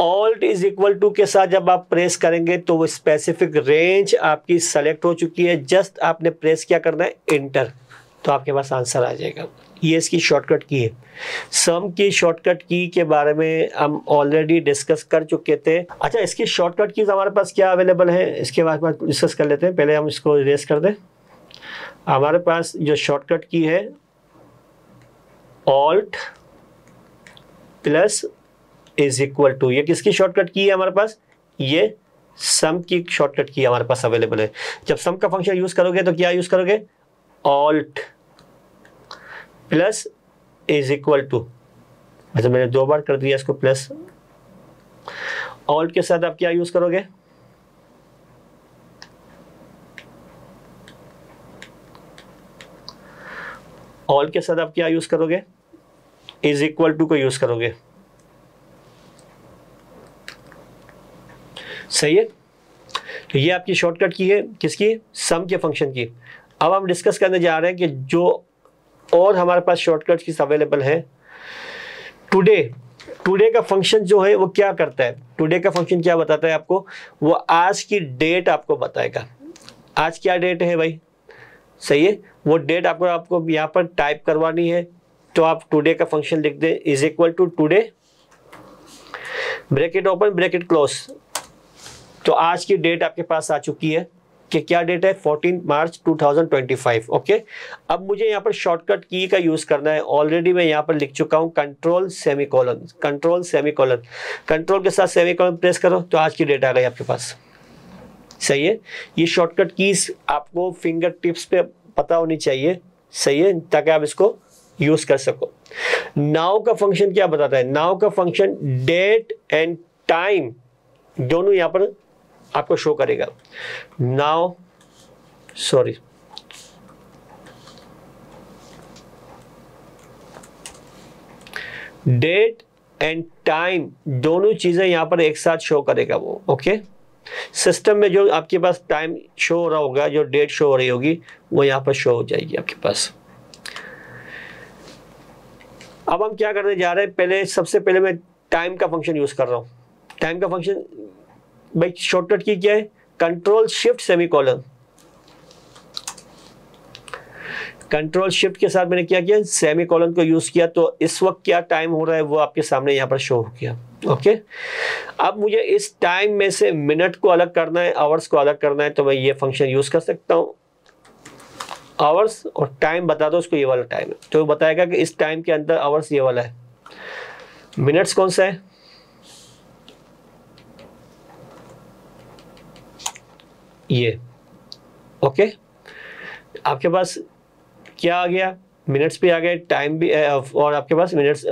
alt is equal to के साथ जब आप प्रेस करेंगे तो वो स्पेसिफिक रेंज आपकी सेलेक्ट हो चुकी है। जस्ट आपने प्रेस क्या करना है, इंटर, तो आपके पास आंसर आ जाएगा। ये इसकी शॉर्टकट की है। सम की शॉर्टकट की के बारे में हम ऑलरेडी डिस्कस कर चुके थे। अच्छा, इसकी शॉर्टकट कीज हमारे पास क्या अवेलेबल है इसके बाद में डिस्कस कर लेते हैं। पहले हम इसको इरेज कर दें। हमारे पास जो शॉर्टकट की है alt plus is equal to, ये किसकी शॉर्टकट की है हमारे पास, ये सम की शॉर्टकट की हमारे पास अवेलेबल है। जब सम का फंक्शन यूज करोगे तो क्या यूज करोगे, alt plus is equal to, अच्छा मैंने दो बार कर दिया इसको प्लस। ऑल्ट के साथ आप क्या यूज करोगे, ऑल्ट के साथ आप क्या यूज करोगे, इज इक्वल टू को यूज करोगे, सही है। तो ये आपकी शॉर्टकट की है, किसकी, सम के फंक्शन की। अब हम डिस्कस करने जा रहे हैं कि जो और हमारे पास शॉर्टकट की अवेलेबल है। टुडे का फंक्शन जो है वो क्या करता है, टुडे का फंक्शन क्या बताता है आपको, वो आज की डेट आपको बताएगा। आज क्या डेट है भाई, सही है, वो डेट आपको यहाँ पर टाइप करवानी है। तो आप टुडे का फंक्शन लिख दें, is equal to today, bracket open bracket close. तो आज की डेट आपके पास आ चुकी है कि क्या डेट है, 14 मार्च 2025। ओके, अब मुझे यहाँ पर शॉर्टकट की का यूज करना है। ऑलरेडी मैं यहाँ पर लिख चुका हूँ control semicolon, control semicolon, control के साथ सेमीकोलन प्रेस करो तो आज की डेट आ गई आपके पास, सही है। ये शॉर्टकट कीज आपको फिंगर टिप्स पे पता होनी चाहिए, सही है, ताकि आप इसको यूज कर सको। नाउ का फंक्शन क्या बताता है, नाउ का फंक्शन डेट एंड टाइम दोनों यहाँ पर आपको शो करेगा। Now sorry, date and time दोनों चीजें यहां पर एक साथ शो करेगा वो। ओके, सिस्टम में जो आपके पास टाइम शो हो रहा होगा, जो डेट शो हो रही होगी, वो यहां पर शो हो जाएगी आपके पास। अब हम क्या करने जा रहे हैं, पहले सबसे पहले मैं टाइम का फंक्शन यूज कर रहा हूं। टाइम का फंक्शन भाई शॉर्टकट की क्या है, control shift semicolon. Control shift के साथ मैंने क्या किया, सेमीकोलन को यूज किया। तो इस वक्त क्या टाइम हो रहा है वो आपके सामने यहाँ पर शो हो गया। ओके। अब मुझे इस टाइम में से मिनट को अलग करना है, आवर्स को अलग करना है, तो मैं ये फंक्शन यूज कर सकता हूँ। आवर्स और टाइम बता दो उसको, ये वाला टाइम है, तो बताएगा कि इस टाइम के अंदर आवर्स ये वाला है, मिनट्स कौन सा है, ये। ओके, आपके पास क्या आ गया, मिनट्स भी आ गए, टाइम भी, और आपके पास मिनट्स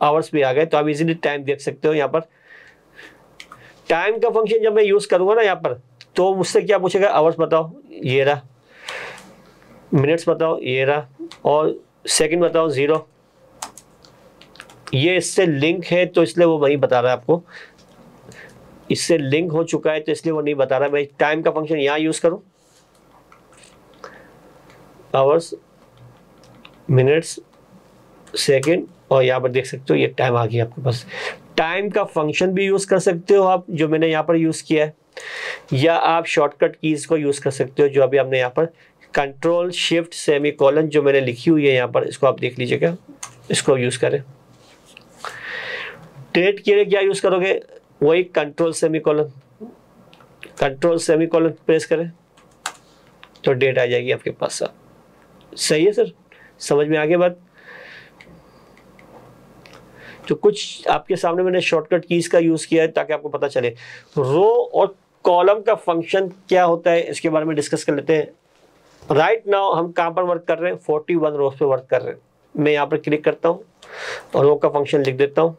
आवर्स भी आ गए। तो आप इजीली टाइम देख सकते हो। यहाँ पर टाइम का फंक्शन जब मैं यूज करूंगा ना यहाँ पर, तो मुझसे क्या पूछेगा, आवर्स बताओ, ये रहा, मिनट्स बताओ, ये रहा, और सेकंड बताओ 0। ये इससे लिंक है तो इसलिए वो वही बता रहा है आपको, इससे लिंक हो चुका है तो इसलिए वो नहीं बता रहा। मैं टाइम का फंक्शन यहाँ यूज करूं, आवर्स, मिनट्स, सेकंड, और यहाँ पर देख सकते हो ये टाइम आ गया आपके पास। टाइम का फंक्शन भी यूज कर सकते हो आप, जो मैंने यहाँ पर यूज किया है, या आप शॉर्टकट कीज को यूज कर सकते हो, जो अभी हमने यहाँ पर कंट्रोल शिफ्ट सेमीकोलन जो मैंने लिखी हुई है यहाँ पर, इसको आप देख लीजिएगा, इसको यूज करें। डेट के लिए क्या यूज करोगे, वही control semicolon, control semicolon press करें तो डेट आ जाएगी आपके पास। सही है सर, समझ में आ गया बात। तो कुछ आपके सामने मैंने शॉर्टकट कीज का यूज किया है ताकि आपको पता चले। रो और कॉलम का फंक्शन क्या होता है इसके बारे में डिस्कस कर लेते हैं। राइट नाउ हम कहां पर वर्क कर रहे हैं, 41 रोज पे वर्क कर रहे हैं। मैं यहाँ पर क्लिक करता हूँ और रो का फंक्शन लिख देता हूँ,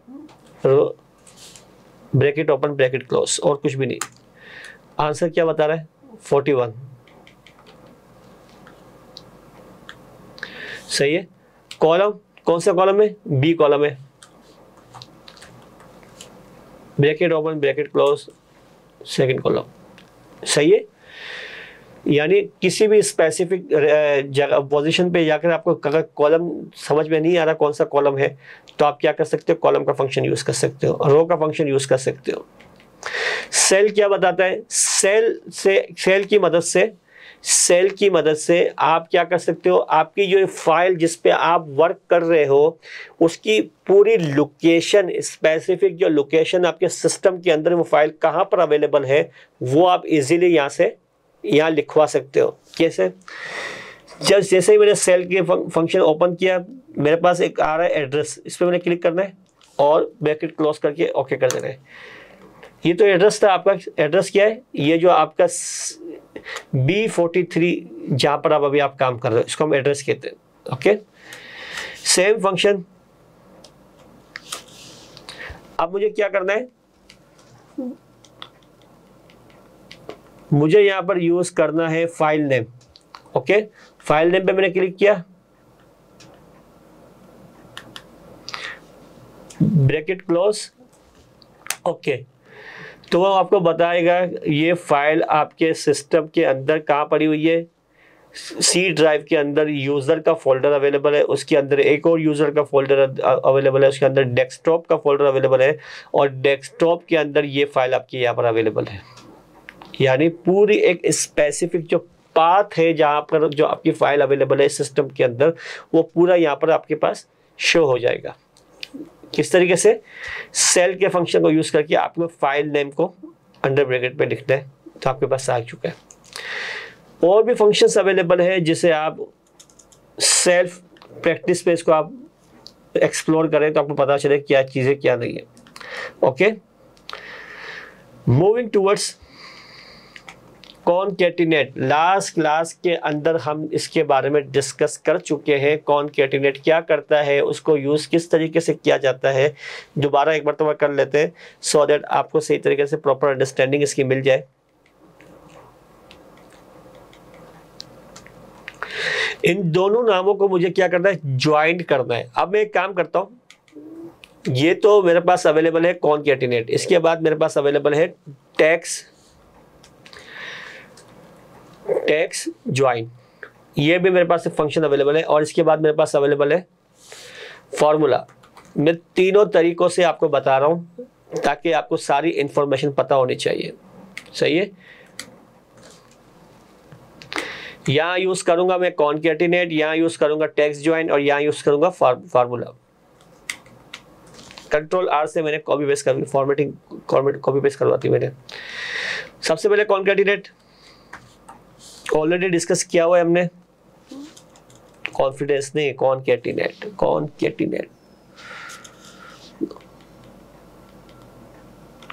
रो ब्रैकेट ओपन ब्रैकेट क्लोज, और कुछ भी नहीं। आंसर क्या बता रहा है, 41। सही है। कॉलम कौन सा कॉलम है, बी कॉलम है, bracket open bracket close, second column. सही है। यानी किसी भी स्पेसिफिक जगह पोजीशन पे जाकर आपको अगर कॉलम समझ में नहीं आ रहा कौन सा कॉलम है, तो आप क्या कर सकते हो, कॉलम का फंक्शन यूज कर सकते हो, रो का फंक्शन यूज कर सकते हो। सेल क्या बताता है, सेल की मदद से आप क्या कर सकते हो, आपकी जो फाइल जिस पे आप वर्क कर रहे हो उसकी पूरी लोकेशन, स्पेसिफिक जो लोकेशन आपके सिस्टम के अंदर वो फाइल कहाँ पर अवेलेबल है, वो आप इजीली यहाँ लिखवा सकते हो। कैसे, जैसे ही मैंने सेल के फंक्शन ओपन किया, मेरे पास एक आ रहा है एड्रेस, इस पर मैंने क्लिक करना है और ब्रैकेट क्लोज करके ओके कर देना है। ये तो एड्रेस था आपका। एड्रेस क्या है, ये जो आपका B43 जहां पर आप अभी आप काम कर रहे हो, इसको हम एड्रेस कहते हैं। Okay, same function. अब मुझे क्या करना है, मुझे यहां पर यूज करना है file name. Okay, file name पे मैंने क्लिक किया, ब्रैकेट क्लोज, ओके। तो वो आपको बताएगा ये फाइल आपके सिस्टम के अंदर कहाँ पड़ी हुई है। सी ड्राइव के अंदर यूज़र का फोल्डर अवेलेबल है, उसके अंदर एक और यूज़र का फोल्डर अवेलेबल है, उसके अंदर डेस्कटॉप का फोल्डर अवेलेबल है, और डेस्कटॉप के अंदर ये फाइल आपकी यहाँ पर अवेलेबल है। यानी पूरी एक स्पेसिफिक जो पाथ है जहाँ पर जो आपकी फाइल अवेलेबल है सिस्टम के अंदर, वो पूरा यहाँ पर आपके पास शो हो जाएगा। किस तरीके से, सेल के फंक्शन को यूज करके आपको फाइल नेम को अंडर ब्रैकेट पे लिखना है, तो आपके पास आ चुका है। और भी फंक्शंस अवेलेबल है जिसे आप सेल्फ प्रैक्टिस पे इसको आप एक्सप्लोर करें तो आपको पता चले क्या चीजें क्या नहीं है। Okay, moving towards concatenate. Last class के अंदर हम इसके बारे में डिस्कस कर चुके हैं, कॉनकैटिनेट क्या करता है, उसको यूज किस तरीके से किया जाता है। दोबारा एक बार कर लेते हैं सो दैट आपको सही तरीके से प्रॉपर अंडरस्टैंडिंग इसकी मिल जाए। इन दोनों नामों को मुझे क्या करना है, ज्वाइंट करना है। अब मैं एक काम करता हूं, ये तो मेरे पास अवेलेबल है कॉनकैटिनेट, इसके बाद मेरे पास अवेलेबल है टैक्स ज्वाइन, ये भी मेरे पास फंक्शन अवेलेबल है, और इसके बाद मेरे पास अवेलेबल है फॉर्मूला। मैं तीनों तरीकों से आपको बता रहा हूं ताकि आपको सारी इंफॉर्मेशन पता होनी चाहिए। सही है। यहां यूज करूंगा मैं कॉनकैटिनेट, यहां यूज करूंगा टैक्स ज्वाइन, और यहां यूज करूंगा फार्मूला। कंट्रोल आर से मैंने कॉपी पेस्ट कर फॉर्मेटिंग कॉपी पेस्ट करवाती मैंने। सबसे पहले कॉन्कैटिनेट ऑलरेडी डिस्कस किया हुआ है हमने, कॉन्फिडेंस नहीं, कॉन्कैटिनेट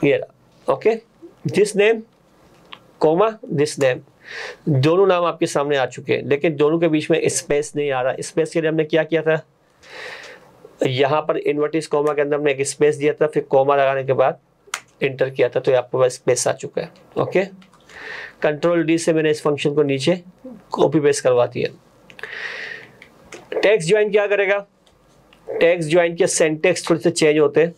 ये okay, this name comma this name, दोनों नाम आपके सामने आ चुके हैं, लेकिन दोनों के बीच में स्पेस नहीं आ रहा। स्पेस के लिए हमने क्या किया था, यहाँ पर इन्वर्टिस कोमा के अंदर हमने एक स्पेस दिया था, फिर कोमा लगाने के बाद इंटर किया था, तो आपके पास स्पेस आ चुका है। ओके, कंट्रोल डी से मैंने इस फंक्शन को नीचे कॉपी पेस्ट करवा दिया। टेक्स्ट ज्वाइन क्या करेगा, टेक्स्ट ज्वाइन के सिंटैक्स थोड़े से चेंज होते हैं।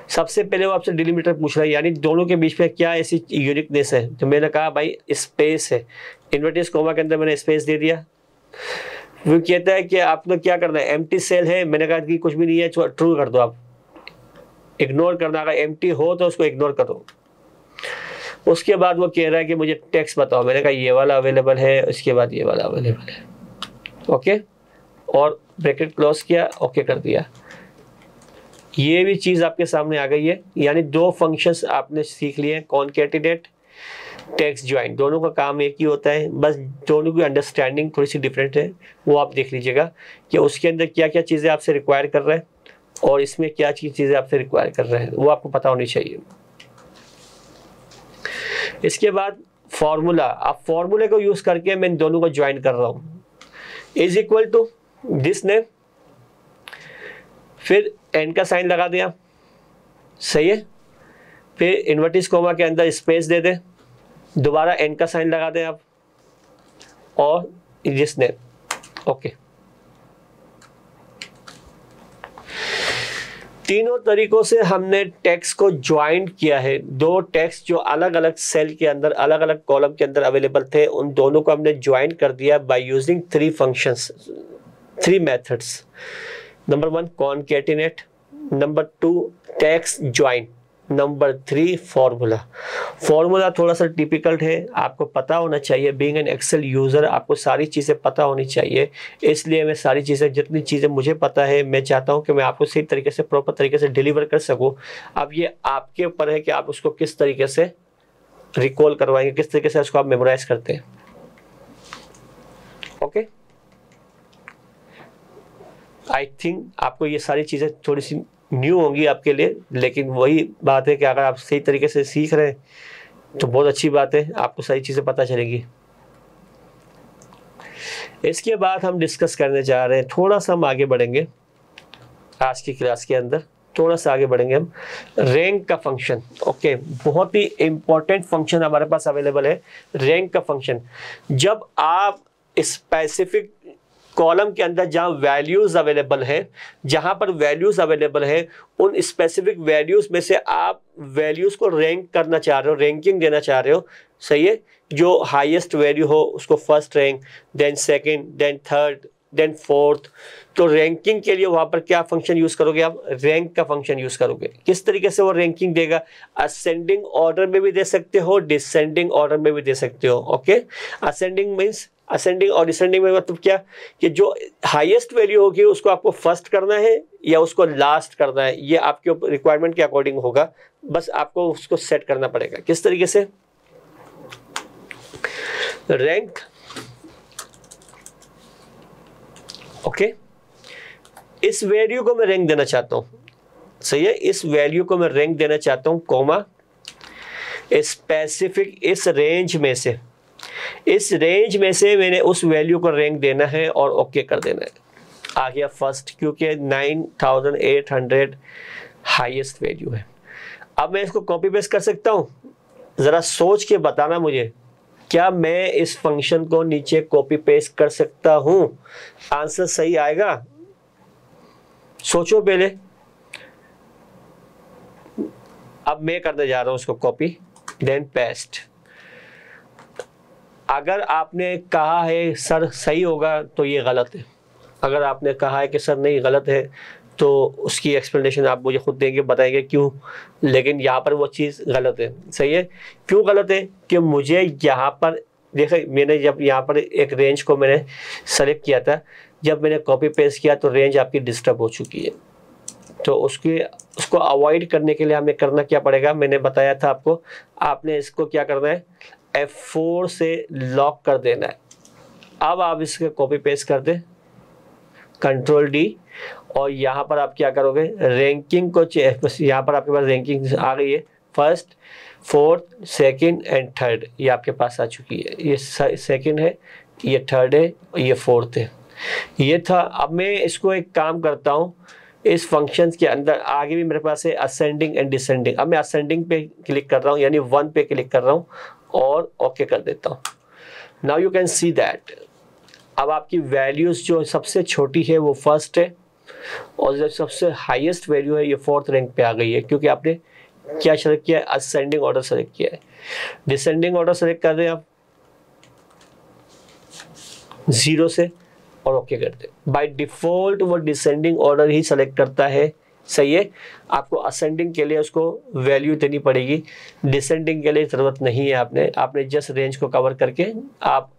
सबसे पहले वो आपसे डिलीमीटर पूछ रहा है, यानी दोनों के बीच में क्या ऐसी यूनिकनेस है। तो मैंने कहा भाई स्पेस है, इन्वर्टेड कोमा के अंदर मैंने स्पेस दे दिया। वो कहता है कि आपने क्या करना है, एम्प्टी सेल है, मैंने कहा कि कुछ भी नहीं है, ट्रू कर दो, आप इग्नोर करना, अगर एम्प्टी हो तो उसको इग्नोर करो। उसके बाद वो कह रहा है कि मुझे टेक्स्ट बताओ, मैंने कहा ये वाला अवेलेबल है, उसके बाद ये वाला अवेलेबल है। ओके, और ब्रैकेट क्लोज किया, ओके कर दिया। ये भी चीज़ आपके सामने आ गई है, यानी दो फंक्शंस आपने सीख लिए हैं, कॉन्कैटिनेट, टेक्स्ट ज्वाइन, दोनों का काम एक ही होता है, बस दोनों की अंडरस्टैंडिंग थोड़ी सी डिफरेंट है। वो आप देख लीजिएगा कि उसके अंदर क्या क्या चीज़ें आपसे रिक्वायर कर रहे हैं और इसमें क्या चीज़ें आपसे रिक्वायर कर रहे हैं, वो आपको पता होनी चाहिए। इसके बाद फॉर्मूला, आप फॉर्मूले को यूज़ करके मैं इन दोनों को ज्वाइन कर रहा हूँ। Is equal to this name, फिर एन का साइन लगा दिया, सही है, फिर इन्वर्टिस कोमा के अंदर स्पेस दे दें, दोबारा एन का साइन लगा दें आप, और दिस नेम। ओके, तीनों तरीकों से हमने टेक्स्ट को ज्वाइन किया है। दो टेक्स्ट जो अलग अलग सेल के अंदर, अलग अलग कॉलम के अंदर अवेलेबल थे, उन दोनों को हमने ज्वाइन कर दिया by using 3 functions, 3 methods. Number 1 concatenate, number 2 text join, number 3 formula. Formula थोड़ा सा टिपिकल है, आपको पता होना चाहिए, बीइंग एन एक्सेल यूज़र आपको सारी चीज़ें पता होनी चाहिए। इसलिए मैं सारी चीज़ें, जितनी चीज़ें मुझे पता है, मैं चाहता हूं कि मैं आपको सही तरीके से, प्रॉपर तरीके से डिलीवर कर सकूं। अब ये आपके ऊपर है कि आप उसको किस तरीके से रिकॉल करवाएंगे, किस तरीके से उसको आप मेमोराइज करते हैं। ओके, आई थिंक आपको ये सारी चीज़ें थोड़ी सी न्यू होंगी आपके लिए, लेकिन वही बात है कि अगर आप सही तरीके से सीख रहे हैं तो बहुत अच्छी बात है, आपको सारी चीज़ें पता चलेंगी। इसके बाद हम डिस्कस करने जा रहे हैं, थोड़ा सा हम आगे बढ़ेंगे आज की क्लास के अंदर, थोड़ा सा आगे बढ़ेंगे हम, रैंक का फंक्शन। ओके, बहुत ही इंपॉर्टेंट फंक्शन हमारे पास अवेलेबल है, रैंक का फंक्शन। जब आप स्पेसिफिक कॉलम के अंदर जहाँ वैल्यूज़ अवेलेबल है, जहाँ पर वैल्यूज़ अवेलेबल है, उन स्पेसिफिक वैल्यूज़ में से आप वैल्यूज़ को रैंक करना चाह रहे हो, रैंकिंग देना चाह रहे हो, सही है। जो हाईएस्ट वैल्यू हो उसको first rank, then second, then third, then fourth. तो रैंकिंग के लिए वहाँ पर क्या फंक्शन यूज़ करोगे आप, रैंक का फंक्शन यूज़ करोगे। किस तरीके से वो रैंकिंग देगा, असेंडिंग ऑर्डर में भी दे सकते हो, डिसेंडिंग ऑर्डर में भी दे सकते हो। ओके, असेंडिंग मीन्स, असेंडिंग और डिसेंडिंग में मतलब क्या, कि जो हाईएस्ट वैल्यू होगी उसको आपको फर्स्ट करना है या उसको लास्ट करना है, ये आपके रिक्वायरमेंट के अकॉर्डिंग होगा, बस आपको उसको सेट करना पड़ेगा। किस तरीके से, रैंक, ओके, इस वैल्यू को मैं रैंक देना चाहता हूं, सही है, इस वैल्यू को मैं रैंक देना चाहता हूं, कोमा, स्पेसिफिक इस रेंज में से, इस रेंज में से मैंने उस वैल्यू को रैंक देना है और ओके कर देना है। आ गया फर्स्ट, क्योंकि 9800 हाईएस्ट वैल्यू है। अब मैं इसको कॉपी पेस्ट कर सकता हूं, जरा सोच के बताना मुझे, क्या मैं इस फंक्शन को नीचे कॉपी पेस्ट कर सकता हूं? आंसर सही आएगा, सोचो पहले। अब मैं करने जा रहा हूं उसको कॉपी, देन पेस्ट। अगर आपने कहा है सर सही होगा तो ये गलत है, अगर आपने कहा है कि सर नहीं गलत है तो उसकी एक्सप्लेनेशन आप मुझे खुद देंगे, बताएंगे क्यों, लेकिन यहाँ पर वो चीज़ गलत है, सही है। क्यों गलत है, कि मुझे यहाँ पर देखिए, मैंने जब यहाँ पर एक रेंज को मैंने सेलेक्ट किया था, जब मैंने कॉपी पेस्ट किया तो रेंज आपकी डिस्टर्ब हो चुकी है। तो उसको अवॉइड करने के लिए हमें करना क्या पड़ेगा, मैंने बताया था आपको, आपने इसको क्या करना है, F4 से लॉक कर देना है। अब आप इसके कॉपी पेस्ट कर दें, कंट्रोल D, और यहाँ पर आप क्या करोगे, रैंकिंग को बस यहाँ पर आपके पास रैंकिंग आ गई है, first, fourth, second and third, ये आपके पास आ चुकी है। ये सेकंड है, ये थर्ड है, ये फोर्थ है, ये था। अब मैं इसको एक काम करता हूँ, इस फंक्शन के अंदर आगे भी मेरे पास है असेंडिंग एंड डिसेंडिंग। अब मैं असेंडिंग पे क्लिक कर रहा हूँ, यानी 1 पे क्लिक कर रहा हूँ और ओके कर देता हूँ। Now you can see that अब आपकी वैल्यूज जो सबसे छोटी है वो फर्स्ट है, और जो सबसे हाईएस्ट वैल्यू है ये फोर्थ रैंक पे आ गई है, क्योंकि आपने क्या सेलेक्ट किया है, असेंडिंग ऑर्डर सेलेक्ट किया है। डिसेंडिंग ऑर्डर सेलेक्ट कर दें आप 0 से और ओके कर दें। बाय डिफॉल्ट वो डिसेंडिंग ऑर्डर ही सेलेक्ट करता है, सही है। आपको असेंडिंग के लिए उसको वैल्यू देनी पड़ेगी, डिसेंडिंग के लिए ज़रूरत नहीं है। आपने जस्ट रेंज को कवर करके आप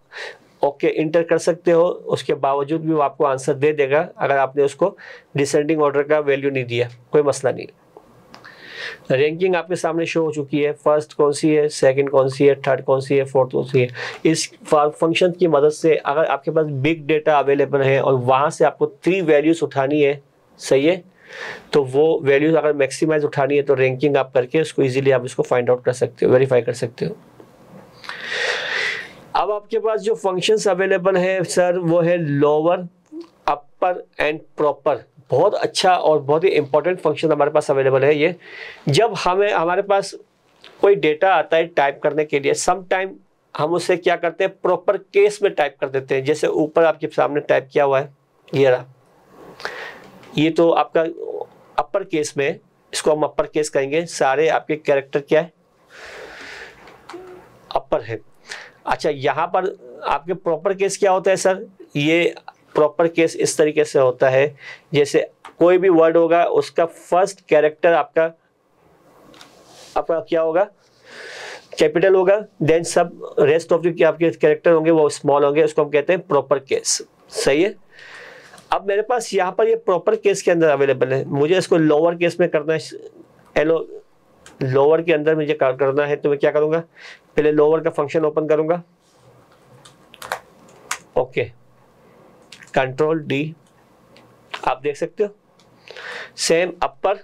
ओके इंटर कर सकते हो, उसके बावजूद भी वो आपको आंसर दे देगा अगर आपने उसको डिसेंडिंग ऑर्डर का वैल्यू नहीं दिया, कोई मसला नहीं। रैंकिंग आपके सामने शो हो चुकी है, फर्स्ट कौन सी है, सेकंड कौन सी है, थर्ड कौन सी है, फोर्थ कौन सी है। इस फंक्शन की मदद से अगर आपके पास बिग डेटा अवेलेबल है और वहाँ से आपको 3 वैल्यूज उठानी है, सही है, तो वो वैल्यूज अगर मैक्सिमाइज उठानी है तो रैंकिंग आप करके उसको इजीली आप इसको फाइंड आउट कर सकते हो, वेरीफाई कर सकते हो। अब आपके पास जो फंक्शंस अवेलेबल है सर वो है लोअर, अपर एंड प्रॉपर। बहुत अच्छा और बहुत ही इंपॉर्टेंट फंक्शन हमारे पास अवेलेबल है ये। जब हमारे पास कोई डेटा आता है टाइप करने के लिए, सम टाइम हम उसे क्या करते हैं, प्रॉपर केस में टाइप कर देते हैं। जैसे ऊपर आपके सामने टाइप किया हुआ है, ये रहा, ये तो आपका अपर केस में, इसको हम अपर केस कहेंगे। सारे आपके कैरेक्टर क्या है, अपर है। अच्छा, यहाँ पर आपके प्रॉपर केस क्या होता है सर, ये प्रॉपर केस इस तरीके से होता है, जैसे कोई भी वर्ड होगा उसका फर्स्ट कैरेक्टर आपका क्या होगा, कैपिटल होगा, देन सब रेस्ट ऑफ जो आपके कैरेक्टर होंगे वो स्मॉल होंगे, उसको हम कहते हैं प्रॉपर केस, सही है। अब मेरे पास यहाँ पर ये प्रॉपर केस के अंदर अवेलेबल है, मुझे इसको लोअर केस में करना है, लोअर के अंदर मुझे करना है, तो मैं क्या करूंगा, पहले लोअर का फंक्शन ओपन करूंगा, ओके, कंट्रोल D, आप देख सकते हो। सेम अपर,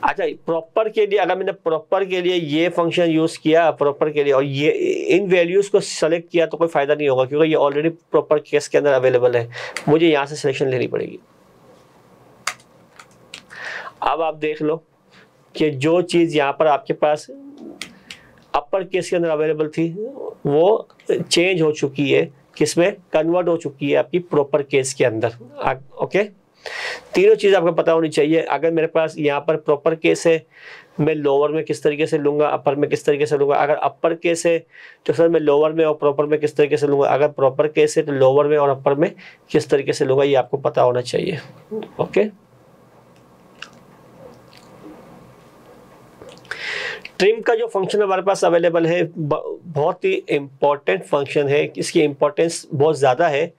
अच्छा प्रॉपर के लिए, अगर मैंने प्रॉपर के लिए ये फंक्शन यूज किया प्रॉपर के लिए और ये इन वैल्यूज को सेलेक्ट किया तो कोई फायदा नहीं होगा, क्योंकि ये ऑलरेडी प्रॉपर केस के अंदर अवेलेबल है, मुझे यहां से सिलेक्शन लेनी पड़ेगी। अब आप देख लो कि जो चीज यहाँ पर आपके पास अपर केस के अंदर अवेलेबल थी वो चेंज हो चुकी है, किसमें कन्वर्ट हो चुकी है, आपकी प्रॉपर केस के अंदर। ओके, तीनों चीज आपको पता होनी चाहिए। अगर मेरे पास यहाँ पर प्रॉपर केस है, मैं लोअर में किस तरीके से लूंगा, अपर में किस तरीके से लूंगा। अगर अपर केस है तो सर मैं लोअर में और प्रॉपर में किस तरीके से लूंगा। अगर प्रॉपर केस है तो लोअर में और अपर में किस तरीके से लूंगा, ये आपको पता होना चाहिए। ओके, ट्रिम का जो फंक्शन हमारे पास अवेलेबल है बहुत ही इम्पोर्टेंट फंक्शन है, इसकी इम्पोर्टेंस बहुत ज़्यादा है।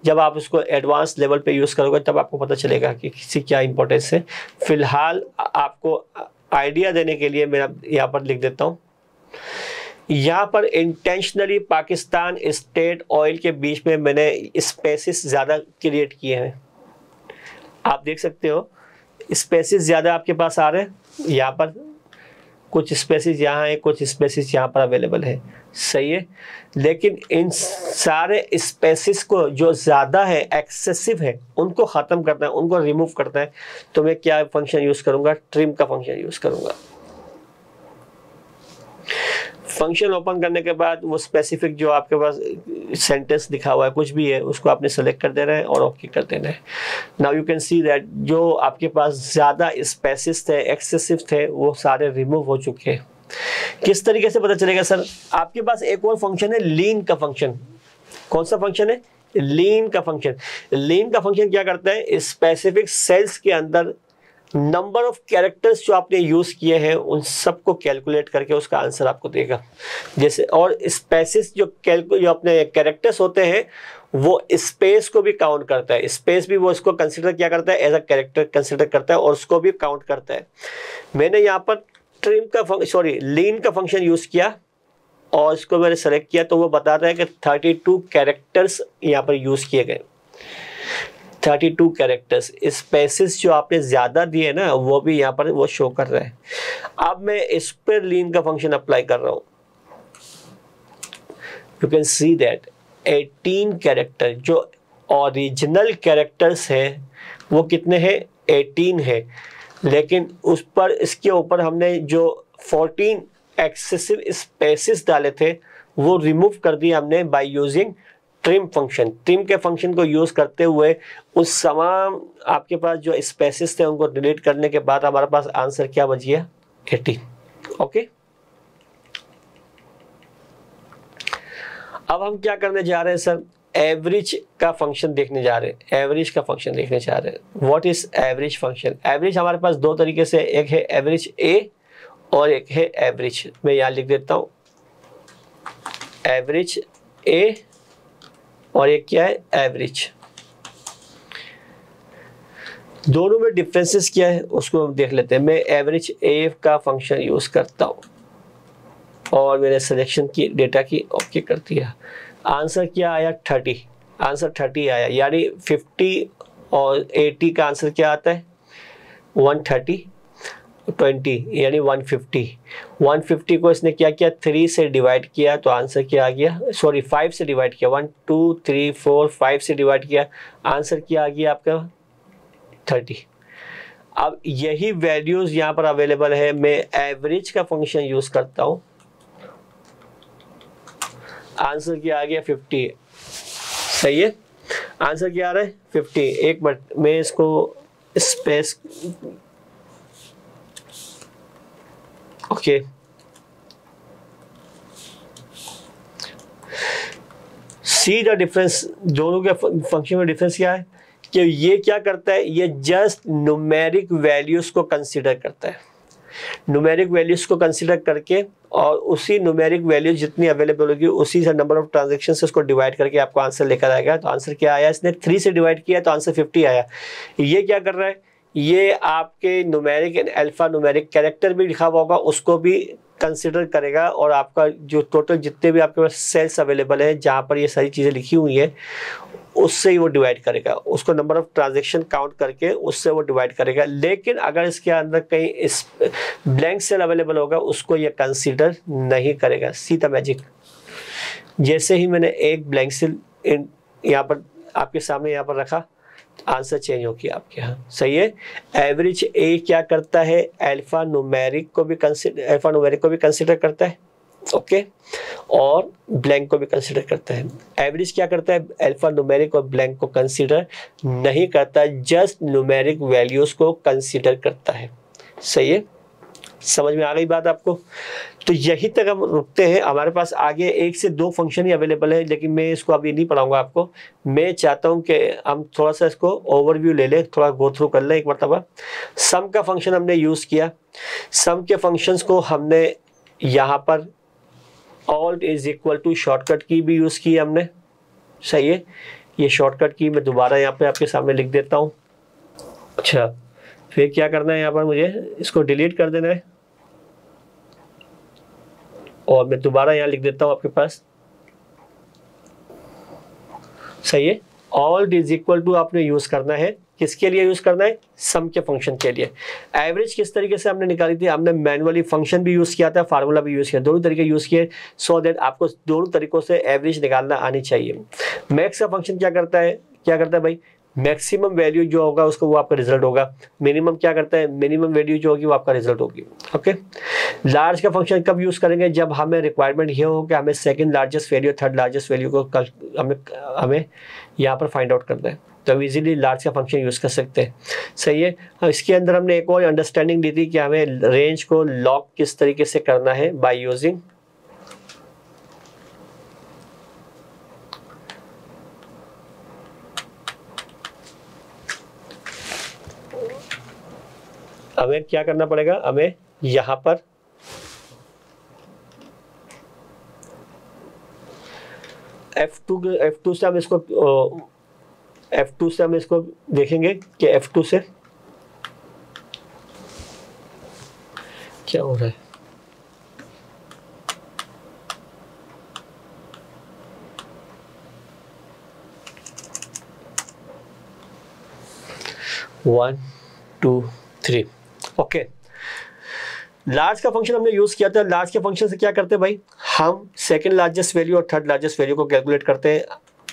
जब आप उसको एडवांस लेवल पे यूज़ करोगे तब आपको पता चलेगा कि किसी क्या इम्पोर्टेंस है। फिलहाल आपको आइडिया देने के लिए मैं यहाँ पर लिख देता हूँ, यहाँ पर इंटेंशनली पाकिस्तान स्टेट ऑयल के बीच में मैंने स्पेसिस ज़्यादा क्रिएट किए हैं। आप देख सकते हो स्पेसिस ज़्यादा आपके पास आ रहे हैं, यहाँ पर कुछ स्पेसिस यहाँ है, कुछ स्पेसिस यहाँ पर अवेलेबल है, सही है। लेकिन इन सारे स्पेसिस को जो ज़्यादा है, एक्सेसिव है, उनको ख़त्म करना है, उनको रिमूव करना है, तो मैं क्या फंक्शन यूज़ करूँगा, ट्रिम का फंक्शन यूज़ करूँगा। फंक्शन ओपन करने के बाद वो स्पेसिफिक जो आपके पास सेंटेंस दिखा हुआ है, कुछ भी है, उसको आपने सेलेक्ट कर देना है और ओके कर देना है। Now you can see that जो आपके पास ज़्यादा स्पेसिस थे, एक्सेसिव थे, वो सारे रिमूव हो चुके हैं। किस तरीके से पता चलेगा सर, आपके पास एक और फंक्शन है लीन का फंक्शन। कौन सा फंक्शन है, लीन का फंक्शन। लीन का फंक्शन क्या करता है, स्पेसिफिक सेल्स के अंदर नंबर ऑफ कैरेक्टर्स जो आपने यूज किए हैं उन सबको कैलकुलेट करके उसका आंसर आपको देगा। जैसे और स्पेसिस जो अपने कैरेक्टर्स होते हैं वो स्पेस को भी काउंट करता है, स्पेस भी वो इसको कंसिडर क्या करता है, एज अ कैरेक्टर कंसिडर करता है और उसको भी काउंट करता है। मैंने यहाँ पर लीन का फंक्शन यूज किया और इसको मैंने सेलेक्ट किया तो वो बताता है कि 32 कैरेक्टर्स यहाँ पर यूज किए गए। 32 कैरेक्टर्स, स्पेसिस जो आपने ज्यादा दिए ना वो भी यहाँ पर वो शो कर रहा है। अब मैं इस पर लीन का फंक्शन अप्लाई कर रहा हूँ। You can see that 18 character जो ओरिजिनल कैरेक्टर्स हैं वो कितने हैं, 18 है, लेकिन उस पर इसके ऊपर हमने जो 14 एक्सेसिव स्पेसिस डाले थे वो रिमूव कर दिए हमने by using trim function. Trim के फंक्शन को यूज करते हुए उस तमाम आपके पास जो स्पेसिस थे उनको डिलीट करने के बाद हमारे पास आंसर क्या बच गया, 18। ओके, अब हम क्या करने जा रहे हैं सर, एवरेज का फंक्शन देखने जा रहे हैं। एवरेज का फंक्शन देखने जा रहे हैं। What is average function? Average हमारे पास दो तरीके से, एक है एवरेज ए और एक है एवरेज। मैं यहाँ लिख देता हूँ एवरेज ए और एक क्या है, एवरेज। दोनों में डिफरेंसेस क्या है उसको हम देख लेते हैं। मैं एवरेज ए का फंक्शन यूज करता हूँ और मैंने सिलेक्शन की डेटा की ओके कर दिया। आंसर क्या आया, 30। आंसर 30 आया, यानी 50 और 80 का आंसर क्या आता है, 130, 20 यानी 150। 150 को इसने क्या किया, 3 से डिवाइड किया तो आंसर क्या आ गया, सॉरी 5 से डिवाइड किया, 1 2 3 4 5 से डिवाइड किया, आंसर क्या आ गया आपका 30। अब यही वैल्यूज यहाँ पर अवेलेबल है। मैं एवरेज का फंक्शन यूज करता हूँ, आंसर क्या आ गया 50। सही है, आंसर क्या आ रहा है 50। एक मिनट मैं इसको space, okay see the difference. दोनों के फंक्शन में डिफरेंस क्या है कि ये क्या करता है, ये जस्ट न्यूमेरिक वैल्यूज को कंसीडर करता है। न्यूमेरिक वैल्यूज को कंसीडर करके और उसी न्यूमेरिक वैल्यूज जितनी अवेलेबल होगी उसी से नंबर ऑफ ट्रांजैक्शन से उसको डिवाइड करके आपको आंसर लेकर आएगा। तो आंसर क्या आया, इसने 3 से डिवाइड किया तो आंसर 50 आया। ये क्या कर रहा है, ये आपके numeric and alpha numeric character भी लिखा हुआ होगा उसको भी कंसिडर करेगा और आपका जो टोटल जितने भी आपके पास सेल्स अवेलेबल है जहाँ पर ये सारी चीज़ें लिखी हुई हैं उससे ही वो डिवाइड करेगा, उसको नंबर ऑफ ट्रांजैक्शन काउंट करके उससे वो डिवाइड करेगा। लेकिन अगर इसके अंदर कहीं इस ब्लैंक सेल अवेलेबल होगा उसको ये कंसीडर नहीं करेगा। See the magic. जैसे ही मैंने एक ब्लैंक सेल यहाँ पर आपके सामने यहाँ पर रखा, आंसर चेंज हो गया आपके यहाँ। सही है, एवरेज ए क्या करता है, अल्फा न्यूमेरिक को भी कंसीडर करता है, ओके, और ब्लैंक को भी कंसीडर करता है। एवरेज क्या करता है, अल्फा न्यूमेरिक और ब्लैंक को कंसीडर नहीं करता, जस्ट न्यूमेरिक वैल्यूज को कंसीडर करता है। सही है, समझ में आ गई बात आपको? तो यही तक हम रुकते हैं। हमारे पास आगे 1 से 2 फंक्शन ही अवेलेबल है, लेकिन मैं इसको अभी नहीं पढ़ाऊंगा आपको। मैं चाहता हूं कि हम थोड़ा सा इसको ओवरव्यू ले लें, थोड़ा गो थ्रू कर लें एक मरतबा। सम का फंक्शन हमने यूज़ किया। सम के फंक्शंस को हमने यहाँ पर alt is equal to shortcut की भी यूज़ की हमने। सही है, ये शॉर्टकट की मैं दोबारा यहाँ पे आपके सामने लिख देता हूँ। अच्छा, फिर क्या करना है, यहाँ पर मुझे इसको डिलीट कर देना है और मैं दोबारा यहाँ लिख देता हूँ आपके पास। सही है, ऑल्ट इज इक्वल टू आपने यूज करना है, किसके लिए यूज करना है, सम के फंक्शन के लिए। एवरेज किस तरीके से हमने निकाली थी, हमने मैनुअली फंक्शन भी यूज किया था, फार्मूला भी यूज किया, दोनों तरीके यूज किए सो दैट आपको दोनों तरीकों से एवरेज निकालना आनी चाहिए। मैक्स का फंक्शन क्या करता है भाई, मैक्सिमम वैल्यू जो होगा उसको वो आपका रिजल्ट होगा। मिनिमम क्या करता है, मिनिमम वैल्यू जो होगी वो आपका रिजल्ट होगी। ओके, लार्ज का फंक्शन कब यूज करेंगे, जब हमें रिक्वायरमेंट ये हो कि हमें second largest value third largest value को हमें यहाँ पर फाइंड आउट करना है, तो हम इजीली लार्ज का फंक्शन यूज कर सकते हैं। सही है, इसके अंदर हमने एक और अंडरस्टैंडिंग दी थी कि हमें रेंज को लॉक किस तरीके से करना है, बाय यूजिंग हमें क्या करना पड़ेगा, हमें यहाँ पर F2 से हम इसको F2 से हम इसको देखेंगे कि F2 से क्या हो रहा है। One two three, okay. Large का फंक्शन हमने यूज किया था। लार्ज के फंक्शन से क्या करते हैं भाई, हम सेकंड लार्जेस्ट वैल्यू और थर्ड लार्जेस्ट वैल्यू को कैलकुलेट करते हैं।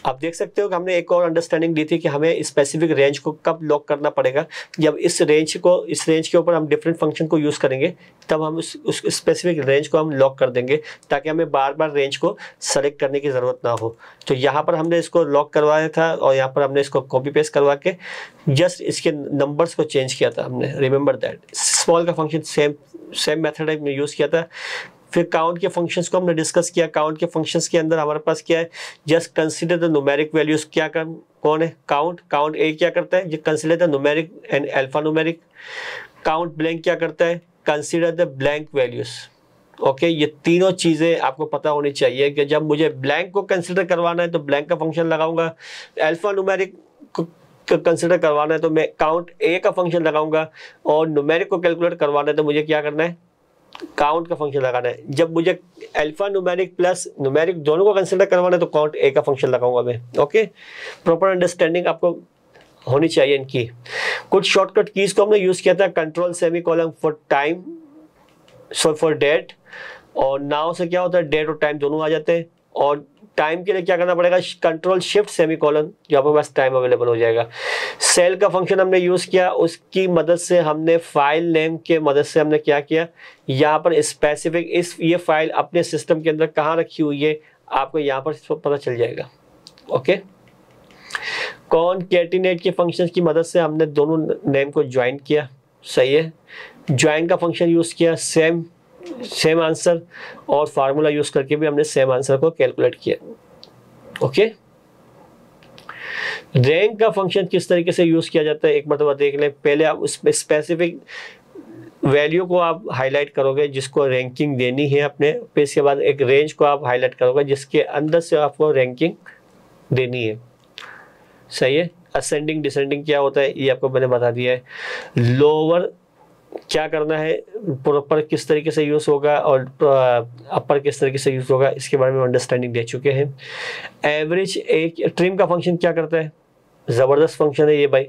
आप देख सकते हो कि हमने एक और अंडरस्टैंडिंग दी थी कि हमें स्पेसिफिक रेंज को कब लॉक करना पड़ेगा, जब इस रेंज के ऊपर हम डिफरेंट फंक्शन को यूज़ करेंगे, तब हम उस स्पेसिफिक रेंज को हम लॉक कर देंगे, ताकि हमें बार बार रेंज को सेलेक्ट करने की ज़रूरत ना हो। तो यहाँ पर हमने इसको लॉक करवाया था और यहाँ पर हमने इसको कॉपी पेस्ट करवा के जस्ट इसके नंबर्स को चेंज किया था हमने। रिमेंबर दैट स्मॉल का फंक्शन सेम मेथड हमने यूज़ किया था। फिर काउंट के फंक्शंस को हमने डिस्कस किया। काउंट के फंक्शंस के अंदर हमारे पास क्या है, just consider the numeric values. कौन है, काउंट ए क्या करता है, consider the numeric and alpha numeric. Count blank क्या करता है, consider the blank values. Okay, ये तीनों चीज़ें आपको पता होनी चाहिए कि जब मुझे ब्लैंक को कंसीडर करवाना है तो ब्लैंक का फंक्शन लगाऊंगा, अल्फा न्यूमेरिक कंसीडर करवाना है तो मैं काउंट ए का फंक्शन लगाऊंगा, और न्यूमेरिक को कैलकुलेट करवाना है तो मुझे क्या करना है, काउंट का फंक्शन लगाना है। जब मुझे अल्फा न्यूमेरिक प्लस न्यूमेरिक दोनों को कंसीडर करवाना है तो काउंट ए का फंक्शन लगाऊंगा मैं। ओके, प्रॉपर अंडरस्टैंडिंग आपको होनी चाहिए इनकी। कुछ शॉर्टकट कीज को हमने यूज किया था, control semicolon for time, so for date, और नाउ से क्या होता है, डेट और टाइम दोनों आ जाते हैं। और टाइम के लिए क्या करना पड़ेगा, कंट्रोल शिफ्ट सेमीकोलन, जो आपके पास टाइम अवेलेबल हो जाएगा। सेल का फंक्शन हमने यूज किया, उसकी मदद से हमने फाइल नेम के मदद से हमने क्या किया, यहाँ पर स्पेसिफिक ये फाइल अपने सिस्टम के अंदर कहाँ रखी हुई है आपको यहाँ पर पता चल जाएगा। ओके, कॉनकैटिनेट के फंक्शन की मदद से हमने दोनों नेम को ज्वाइन किया। सही है, ज्वाइन का फंक्शन यूज किया, सेम आंसर, और फार्मूला यूज करके भी हमने सेम आंसर को कैलकुलेट किया। ओके, रैंक का फंक्शन किस तरीके से यूज किया जाता है एक मरतबा देख लें। पहले आप उस स्पेसिफिक वैल्यू को आप हाईलाइट करोगे जिसको रैंकिंग देनी है अपने, फिर इसके बाद एक रेंज को आप हाईलाइट करोगे जिसके अंदर से आपको रैंकिंग देनी है। सही है, असेंडिंग डिसेंडिंग क्या होता है ये आपको मैंने बता दिया है। लोअर क्या करना है, प्रॉपर किस तरीके से यूज़ होगा, और अपर किस तरीके से यूज़ होगा, इसके बारे में अंडरस्टैंडिंग दे चुके हैं। एवरेज एक ट्रिम का फंक्शन क्या करता है, ज़बरदस्त फंक्शन है ये भाई।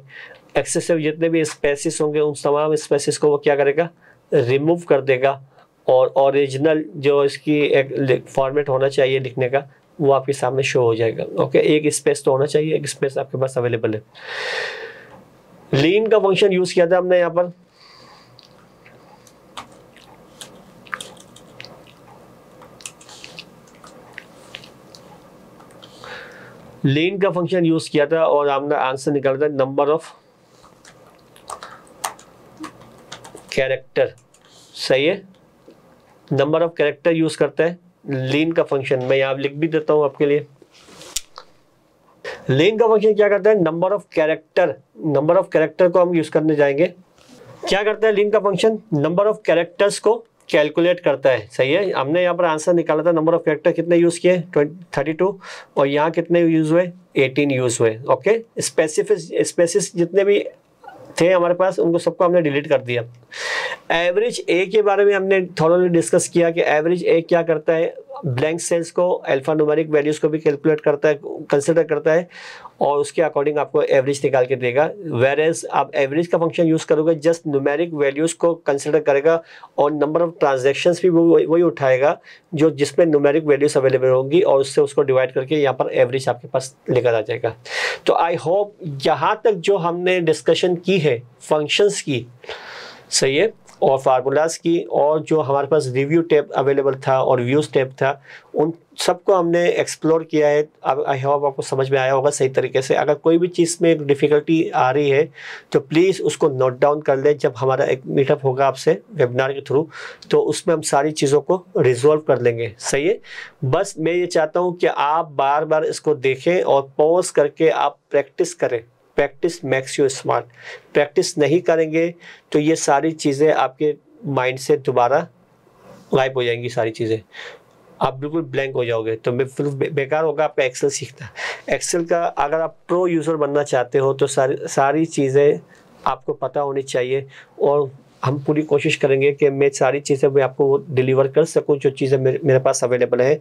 एक्सेसिव जितने भी स्पेसिस होंगे उन तमाम स्पेसिस को वो क्या करेगा, रिमूव कर देगा, और ओरिजिनल जो इसकी एक फॉर्मेट होना चाहिए लिखने का वो आपके सामने शो हो जाएगा। ओके, एक स्पेस तो होना चाहिए, एक स्पेस आपके पास अवेलेबल है। लीन का फंक्शन यूज़ किया था हमने यहाँ पर। लीन का फंक्शन यूज किया था और हमने आंसर निकाला था नंबर ऑफ कैरेक्टर। सही है, नंबर ऑफ कैरेक्टर यूज करता है लीन का फंक्शन। मैं यहाँ लिख भी देता हूँ आपके लिए। लीन का फंक्शन क्या करता है, नंबर ऑफ कैरेक्टर को हम यूज करने जाएंगे। क्या करता है लीन का फंक्शन, नंबर ऑफ कैरेक्टर्स को कैलकुलेट करता है। सही है, हमने यहाँ पर आंसर निकाला था, नंबर ऑफ कैरेक्टर कितने यूज किए 32, और यहाँ कितने यूज हुए 18 यूज हुए। ओके, स्पेसिस जितने भी थे हमारे पास उनको सबको हमने डिलीट कर दिया। एवरेज ए के बारे में हमने थोड़ा डिस्कस किया कि एवरेज ए क्या करता है, ब्लैंक सेल्स को अल्फा न्यूमेरिक वैल्यूज को भी कैलकुलेट करता है, कंसिडर करता है, और उसके अकॉर्डिंग आपको एवरेज निकाल के देगा। वेरेज आप एवरेज का फंक्शन यूज करोगे, जस्ट न्यूमेरिक वैल्यूज को कंसिडर करेगा और नंबर ऑफ ट्रांजैक्शंस भी वही उठाएगा जो जिसमें न्यूमेरिक वैल्यूज अवेलेबल होंगी, और उससे उसको डिवाइड करके यहाँ पर एवरेज आपके पास लेकर आ जाएगा। तो आई होप यहाँ तक जो हमने डिस्कशन की है फंक्शंस की, सही है, और फार्मूलाज की, और जो हमारे पास रिव्यू टैब अवेलेबल था और व्यूज टैब था, उन सबको हमने एक्सप्लोर किया है। अब आई होप आपको समझ में आया होगा सही तरीके से। अगर कोई भी चीज़ में डिफ़िकल्टी आ रही है तो प्लीज़ उसको नोट डाउन कर लें। जब हमारा एक मीटअप होगा आपसे वेबिनार के थ्रू, तो उसमें हम सारी चीज़ों को रिजॉल्व कर लेंगे। सही है, बस मैं ये चाहता हूँ कि आप बार बार इसको देखें और पॉज करके आप प्रैक्टिस करें। Practice makes you smart. Practice नहीं करेंगे तो ये सारी चीज़ें आपके माइंड से दोबारा गायब हो जाएंगी, सारी चीज़ें आप बिल्कुल ब्लैंक हो जाओगे, तो फिर बेकार होगा आपका एक्सेल सीखना। एक्सेल का अगर आप प्रो यूज़र बनना चाहते हो तो सारी चीज़ें आपको पता होनी चाहिए, और हम पूरी कोशिश करेंगे कि मैं सारी चीज़ें मैं आपको डिलीवर कर सकूं जो चीज़ें मेरे पास अवेलेबल है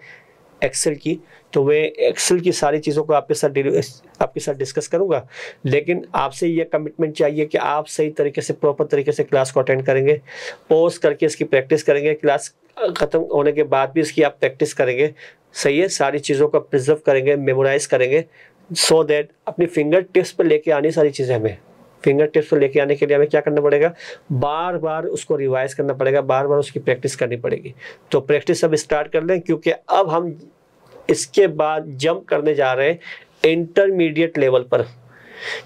एक्सेल की। तो मैं एक्सेल की सारी चीज़ों को आपके साथ डिस्कस करूंगा, लेकिन आपसे ये कमिटमेंट चाहिए कि आप सही तरीके से प्रॉपर तरीके से क्लास को अटेंड करेंगे, पॉज करके इसकी प्रैक्टिस करेंगे, क्लास ख़त्म होने के बाद भी इसकी आप प्रैक्टिस करेंगे। सही है, सारी चीज़ों को प्रिजर्व करेंगे, मेमोराइज करेंगे, सो दैट अपनी फिंगर टिप्स पर लेके आनी सारी चीज़ें हमें फिंगर टिप्स पर लेके आने के लिए हमें क्या करना पड़ेगा, बार बार उसको रिवाइज करना पड़ेगा, बार बार उसकी प्रैक्टिस करनी पड़ेगी। तो प्रैक्टिस अब स्टार्ट कर लें, क्योंकि अब हम इसके बाद जंप करने जा रहे हैं इंटरमीडिएट लेवल पर।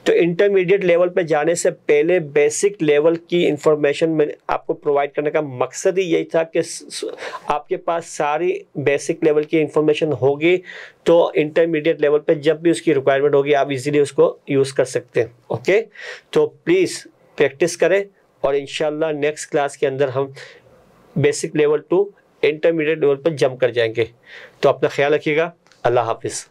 तो इंटरमीडिएट लेवल पे जाने से पहले बेसिक लेवल की इंफॉर्मेशन में आपको प्रोवाइड करने का मकसद ही यही था कि आपके पास सारी बेसिक लेवल की इंफॉर्मेशन होगी, तो इंटरमीडिएट लेवल पे जब भी उसकी रिक्वायरमेंट होगी आप इजीली उसको यूज़ कर सकते हैं। ओके, तो प्लीज़ प्रैक्टिस करें, और इंशाल्लाह नेक्स्ट क्लास के अंदर हम basic level to intermediate level पर जंप कर जाएंगे। तो अपना ख्याल रखिएगा। अल्लाह हाफिज़।